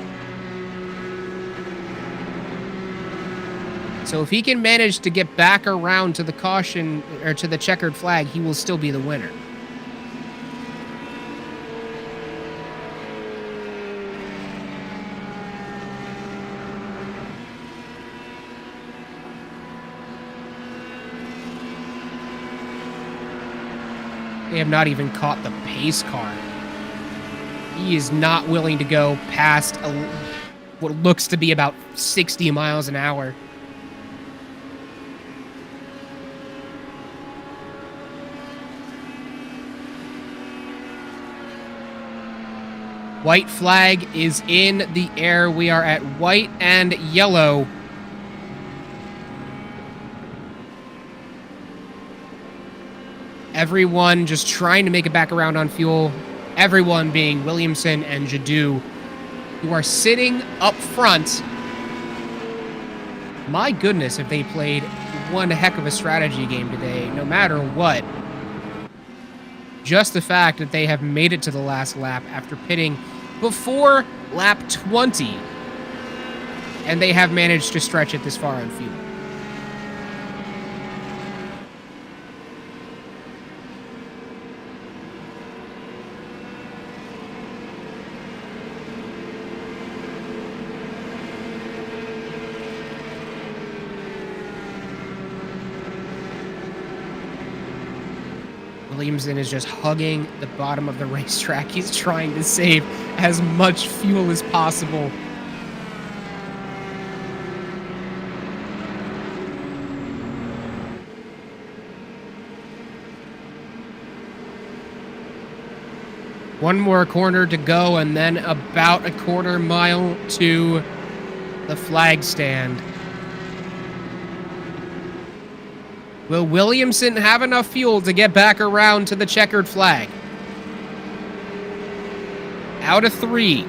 So if he can manage to get back around to the caution, or to the checkered flag, he will still be the winner. They have not even caught the pace car. He is not willing to go past what looks to be about 60 miles an hour. White flag is in the air. We are at white and yellow. Everyone just trying to make it back around on fuel. Everyone being Williamson and Jadot, who are sitting up front. My goodness, if they played one heck of a strategy game today, no matter what. Just the fact that they have made it to the last lap after pitting before lap 20, and they have managed to stretch it this far on fuel. Williamson is just hugging the bottom of the racetrack. He's trying to save as much fuel as possible. One more corner to go, and then about a quarter mile to the flag stand. Will Williamson have enough fuel to get back around to the checkered flag? Out of 3.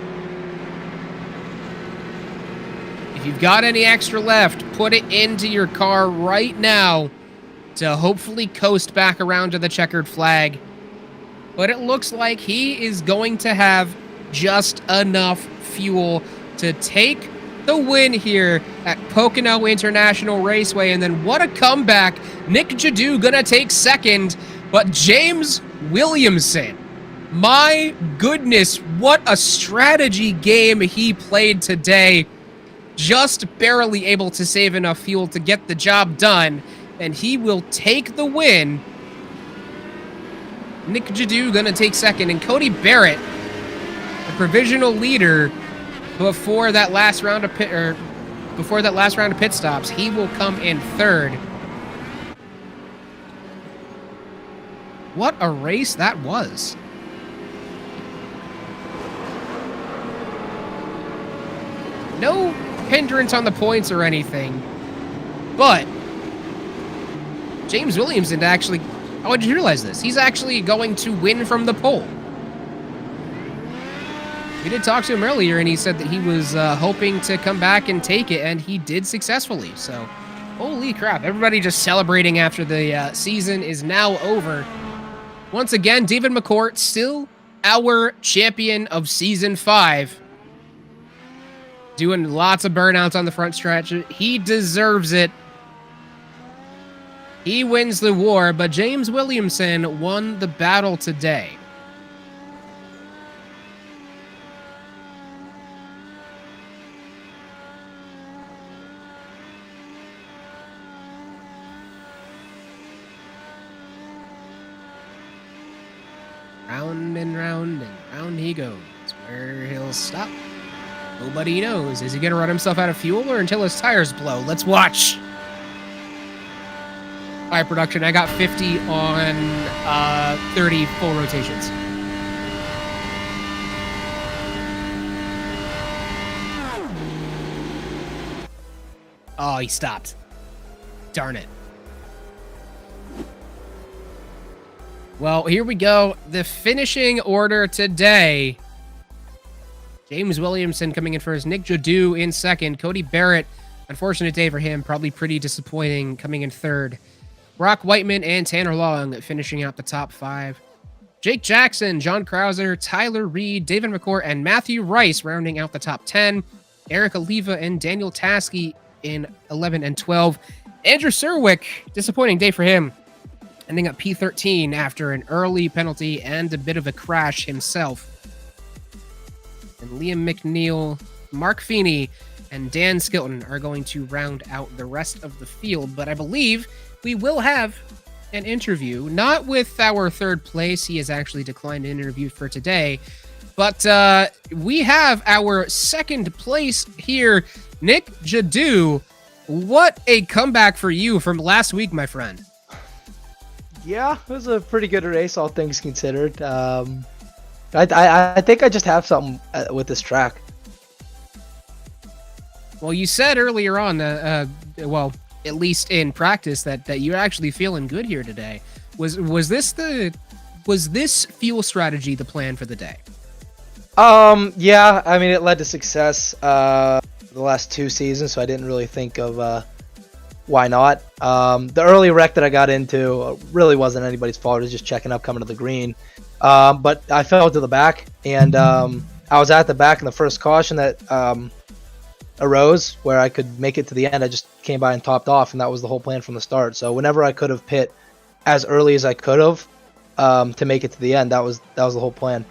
If you've got any extra left, put it into your car right now to hopefully coast back around to the checkered flag. But it looks like he is going to have just enough fuel to take the win here at Poconos International Raceway. And then what a comeback. Nick Jadot gonna take second, but James Williamson, my goodness, what a strategy game he played today. Just barely able to save enough fuel to get the job done, and he will take the win. Nick Jadot gonna take second, and Cody Barrett, the provisional leader, before that last round of pit stops, he will come in third. What a race that was. No hindrance on the points or anything, but James Williamson actually, oh, did you realize this? He's actually going to win from the pole. We did talk to him earlier, and he said that he was hoping to come back and take it, and he did successfully. So, holy crap. Everybody just celebrating after the season is now over. Once again, David McCourt, still our champion of Season 5. Doing lots of burnouts on the front stretch. He deserves it. He wins the war, but James Williamson won the battle today. Round and round he goes. Where he'll stop, nobody knows. Is he going to run himself out of fuel or until his tires blow? Let's watch. All right, production, I got 50 on 30 full rotations. Oh, he stopped. Darn it. Well, here we go. The finishing order today. James Williamson coming in first. Nick Jadu in second. Cody Barrett, unfortunate day for him. Probably pretty disappointing, coming in third. Brock Whiteman and Tanner Long finishing out the top 5. Jake Jackson, John Krauser, Tyler Reed, David McCourt, and Matthew Rice rounding out the top 10. Eric Oliva and Daniel Taskey in 11 and 12. Andrew Serwick, disappointing day for him, ending up P13 after an early penalty and a bit of a crash himself. And Liam McNeil, Mark Feeney, and Dan Skilton are going to round out the rest of the field. But I believe we will have an interview, not with our third place. He has actually declined an interview for today. But we have our second place here, Nick Jadu. What a comeback for you from last week, my friend. Yeah, it was a pretty good race, all things considered. I think I just have something with this track. Well, you said earlier on, well, at least in practice, that you're actually feeling good here today. Was this fuel strategy the plan for the day? Yeah, I mean, it led to success the last 2 seasons, so I didn't really think of why not. The early wreck that I got into really wasn't anybody's fault. It was just checking up, coming to the green. But I fell to the back, and I was at the back in the first caution that arose where I could make it to the end. I just came by and topped off, and that was the whole plan from the start. So whenever I could have pit as early as I could have to make it to the end, that was the whole plan.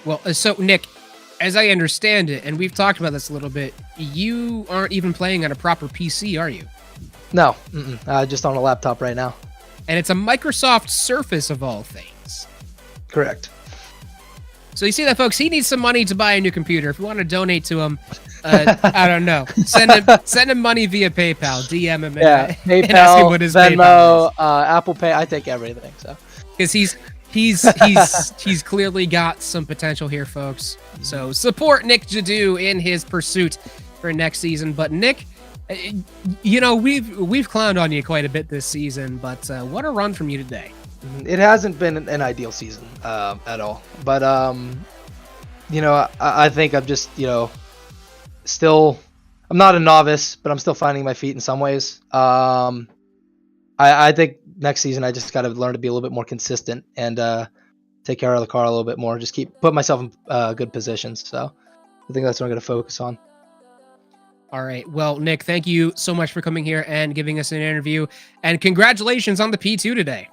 Well, so Nick, as I understand it, and we've talked about this a little bit, you aren't even playing on a proper PC, are you? No, just on a laptop right now. And it's a Microsoft Surface of all things. Correct. So you see that, folks? He needs some money to buy a new computer. If you want to donate to him, I don't know. Send him money via PayPal. DM him. Yeah, PayPal, and ask him what his Venmo, Apple Pay. I take everything. So because he's clearly got some potential here, folks. So support Nick Jadu in his pursuit for next season. But Nick, you know, we've clowned on you quite a bit this season, but what a run from you today. It hasn't been an ideal season at all. But, you know, I think I'm just, you know, still, I'm not a novice, but I'm still finding my feet in some ways. I think next season I just got to learn to be a little bit more consistent and take care of the car a little bit more. Just put myself in good positions. So I think that's what I'm going to focus on. All right. Well, Nick, thank you so much for coming here and giving us an interview. And congratulations on the P2 today.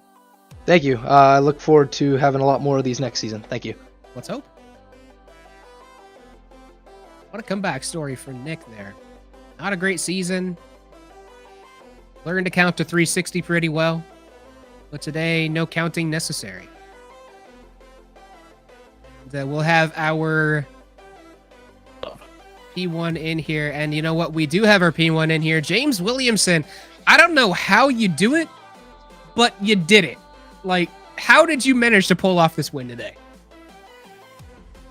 Thank you. I look forward to having a lot more of these next season. Thank you. Let's hope. What a comeback story for Nick there. Not a great season. Learned to count to 360 pretty well. But today, no counting necessary. We'll have our P1 in here. And you know what? We do have our P1 in here. James Williamson. I don't know how you do it, but you did it. Like, how did you manage to pull off this win today?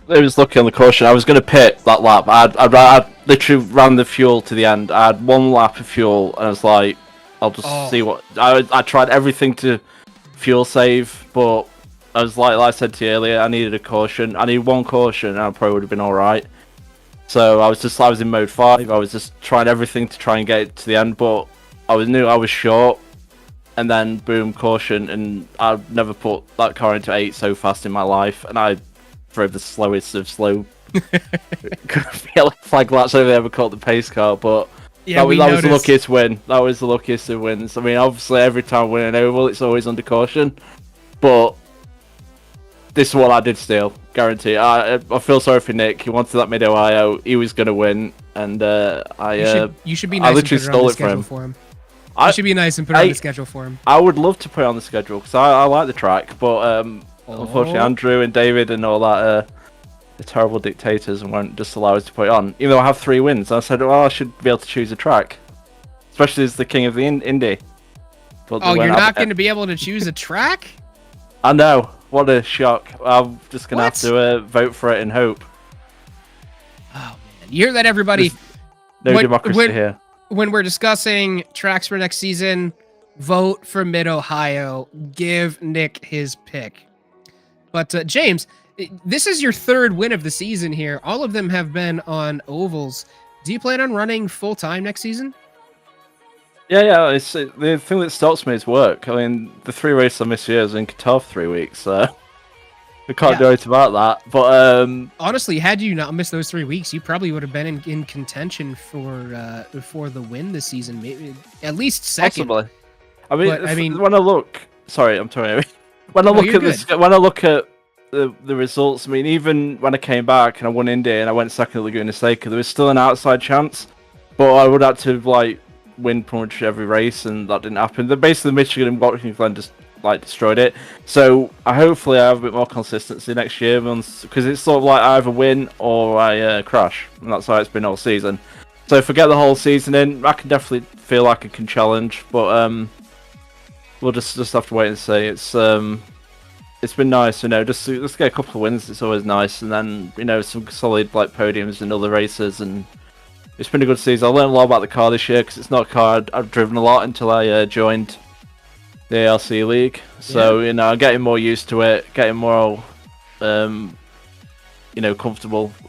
It was lucky on the caution. I was going to pit that lap. I'd literally ran the fuel to the end. I had one lap of fuel, and I was like, I'll just see what... I tried everything to fuel save, but I was like I said to you earlier, I needed a caution. I needed one caution, and I probably would have been alright. So I was in mode 5. I was just trying everything to try and get it to the end, but knew I was short. And then, boom, caution, and I've never put that car into 8 so fast in my life, and I drove the slowest of slow flag laps I've ever caught the pace car, but that was the luckiest win. That was the luckiest of wins. I mean, obviously, every time I win an oval, it's always under caution, but this one I did steal, guarantee. I feel sorry for Nick. He wanted that mid-Ohio. He was going to win, and you should be nice and put it on the schedule for him. You should be nice and put it on the schedule for him. I would love to put it on the schedule because I like the track, but unfortunately, Andrew and David and all that the terrible dictators and won't just allow us to put it on. Even though I have 3 wins, I said, well, I should be able to choose a track, especially as the king of the Indy. But you're not going to be able to choose a track? I know. What a shock. I'm just going to have to vote for it and hope. Oh, man. You hear that, everybody? There's no democracy here. When we're discussing tracks for next season, vote for Mid-Ohio. Give Nick his pick. But, James, this is your 3rd win of the season here. All of them have been on ovals. Do you plan on running full-time next season? Yeah. It's the thing that stops me is work. I mean, the 3 races I missed here is in Qatar for 3 weeks, so we can't do it about that. But honestly, had you not missed those 3 weeks, you probably would have been in contention for the win this season, maybe at least second. Possibly. I mean, when I look, sorry, I'm sorry. When I look at the results, I mean, even when I came back and I won Indy and I went second at Laguna Seca, there was still an outside chance, but I would have to win pretty much every race, and that didn't happen. Basically, Michigan and Watkins Glen just destroyed it. So hopefully I have a bit more consistency next year, because it's sort of like I either win or I crash, and that's how it's been all season. So if I get the whole season in, I can definitely feel like I can challenge, but we'll just have to wait and see. It's been nice, just get a couple of wins. It's always nice, and then some solid podiums in other races, and it's been a good season. I learned a lot about the car this year because it's not a car I've driven a lot until I joined the ARC League. So I'm getting more used to it, getting more comfortable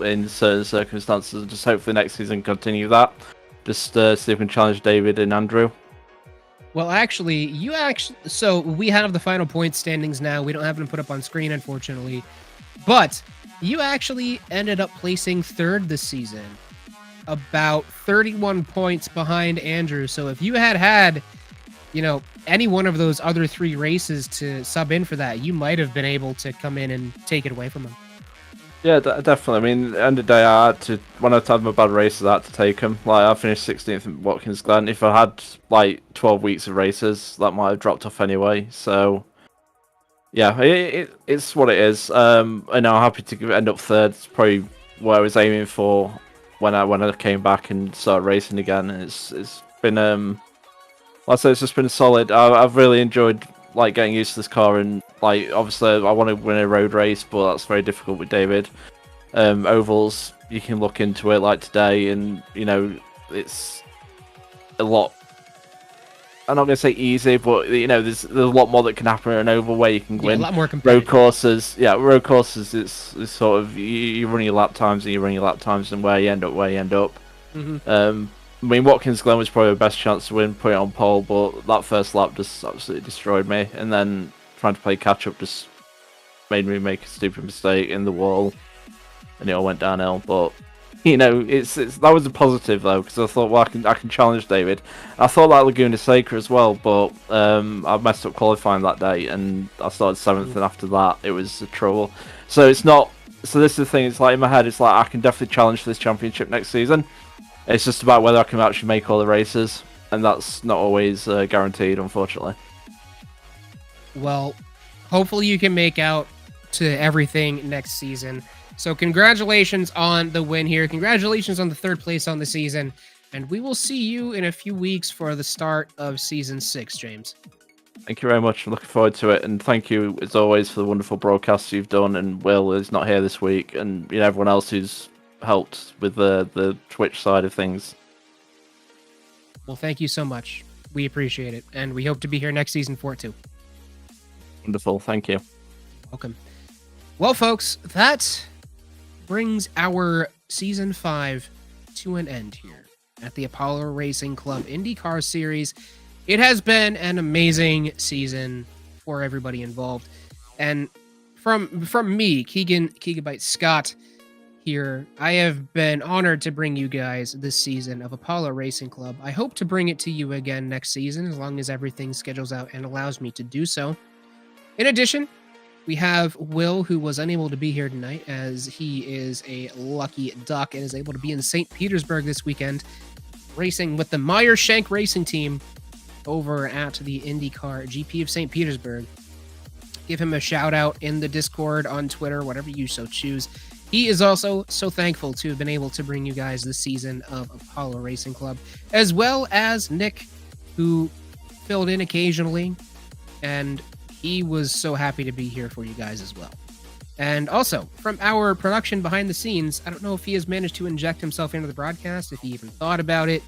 in certain circumstances, and just hopefully next season continue that. Just see if we can challenge David and Andrew. Well, so we have the final point standings now. We don't have them put up on screen, unfortunately. But you actually ended up placing 3rd this season, about 31 points behind Andrew. So if you had any one of those other 3 races to sub in for that, you might have been able to come in and take it away from him. Yeah, definitely. I mean, at the end of the day, when I had my bad races, I had to take them. I finished 16th in Watkins Glen. If I had 12 weeks of races, that might have dropped off anyway. So yeah, it's what it is. And I'm happy to end up 3rd. It's probably what I was aiming for when I came back and started racing again. It's been like I say, it's just been solid. I've really enjoyed getting used to this car, and obviously I want to win a road race, but that's very difficult with David. Ovals, you can look into it today, and it's a lot. I'm not gonna say easy, but there's a lot more that can happen in an oval where you can win. A lot more competitive. Road courses, it's sort of you run your lap times and where you end up. Mm-hmm. I mean, Watkins Glen was probably the best chance to win, put it on pole, but that first lap just absolutely destroyed me. And then trying to play catch up just made me make a stupid mistake in the wall, and it all went downhill. But that was a positive though, because I thought, well, I can challenge David. I thought that Laguna Seca as well, but I messed up qualifying that day, and I started 7th, and after that it was a trouble. So it's not. So this is the thing. It's in my head. It's I can definitely challenge for this championship next season. It's just about whether I can actually make all the races, and that's not always guaranteed, unfortunately. Well, hopefully you can make out to everything next season. So congratulations on the win here. Congratulations on the 3rd place on the season. And we will see you in a few weeks for the start of Season 6, James. Thank you very much. I'm looking forward to it, and thank you as always for the wonderful broadcasts you've done. And Will is not here this week, and everyone else who's helped with the Twitch side of things. Well, thank you so much. We appreciate it, and we hope to be here next season for it too. Wonderful. Thank you. Welcome. Well, folks, that brings our season 5 to an end here at the Apollo Racing Club IndyCar Series. It has been an amazing season for everybody involved. And from me, Keegan Gigabyte Scott here, I have been honored to bring you guys this season of Apollo Racing Club. I hope to bring it to you again next season, as long as everything schedules out and allows me to do so. In addition, we have Will, who was unable to be here tonight, as he is a lucky duck and is able to be in St. Petersburg this weekend, racing with the Meyer Shank Racing Team over at the IndyCar GP of St. Petersburg. Give him a shout out in the Discord, on Twitter, whatever you so choose. He is also so thankful to have been able to bring you guys this season of Apollo Racing Club, as well as Nick, who filled in occasionally, and he was so happy to be here for you guys as well. And also, from our production behind the scenes, I don't know if he has managed to inject himself into the broadcast, if he even thought about it,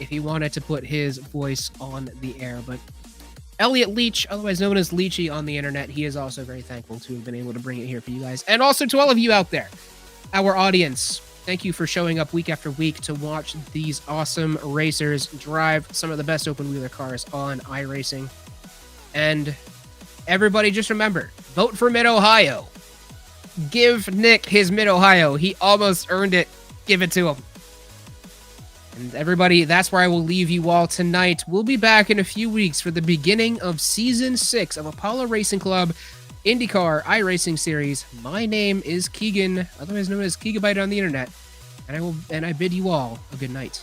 if he wanted to put his voice on the air, but Elliot Leach, otherwise known as Leachy on the internet, he is also very thankful to have been able to bring it here for you guys. And also to all of you out there, our audience, thank you for showing up week after week to watch these awesome racers drive some of the best open-wheeler cars on iRacing. And everybody just remember, vote for Mid-Ohio. Give Nick his Mid-Ohio. He almost earned it. Give it to him. And everybody, that's where I will leave you all tonight. We'll be back in a few weeks for the beginning of Season 6 of Apollo Racing Club IndyCar iRacing Series. My name is Keegan, otherwise known as Keegabyte on the internet, and I bid you all a good night.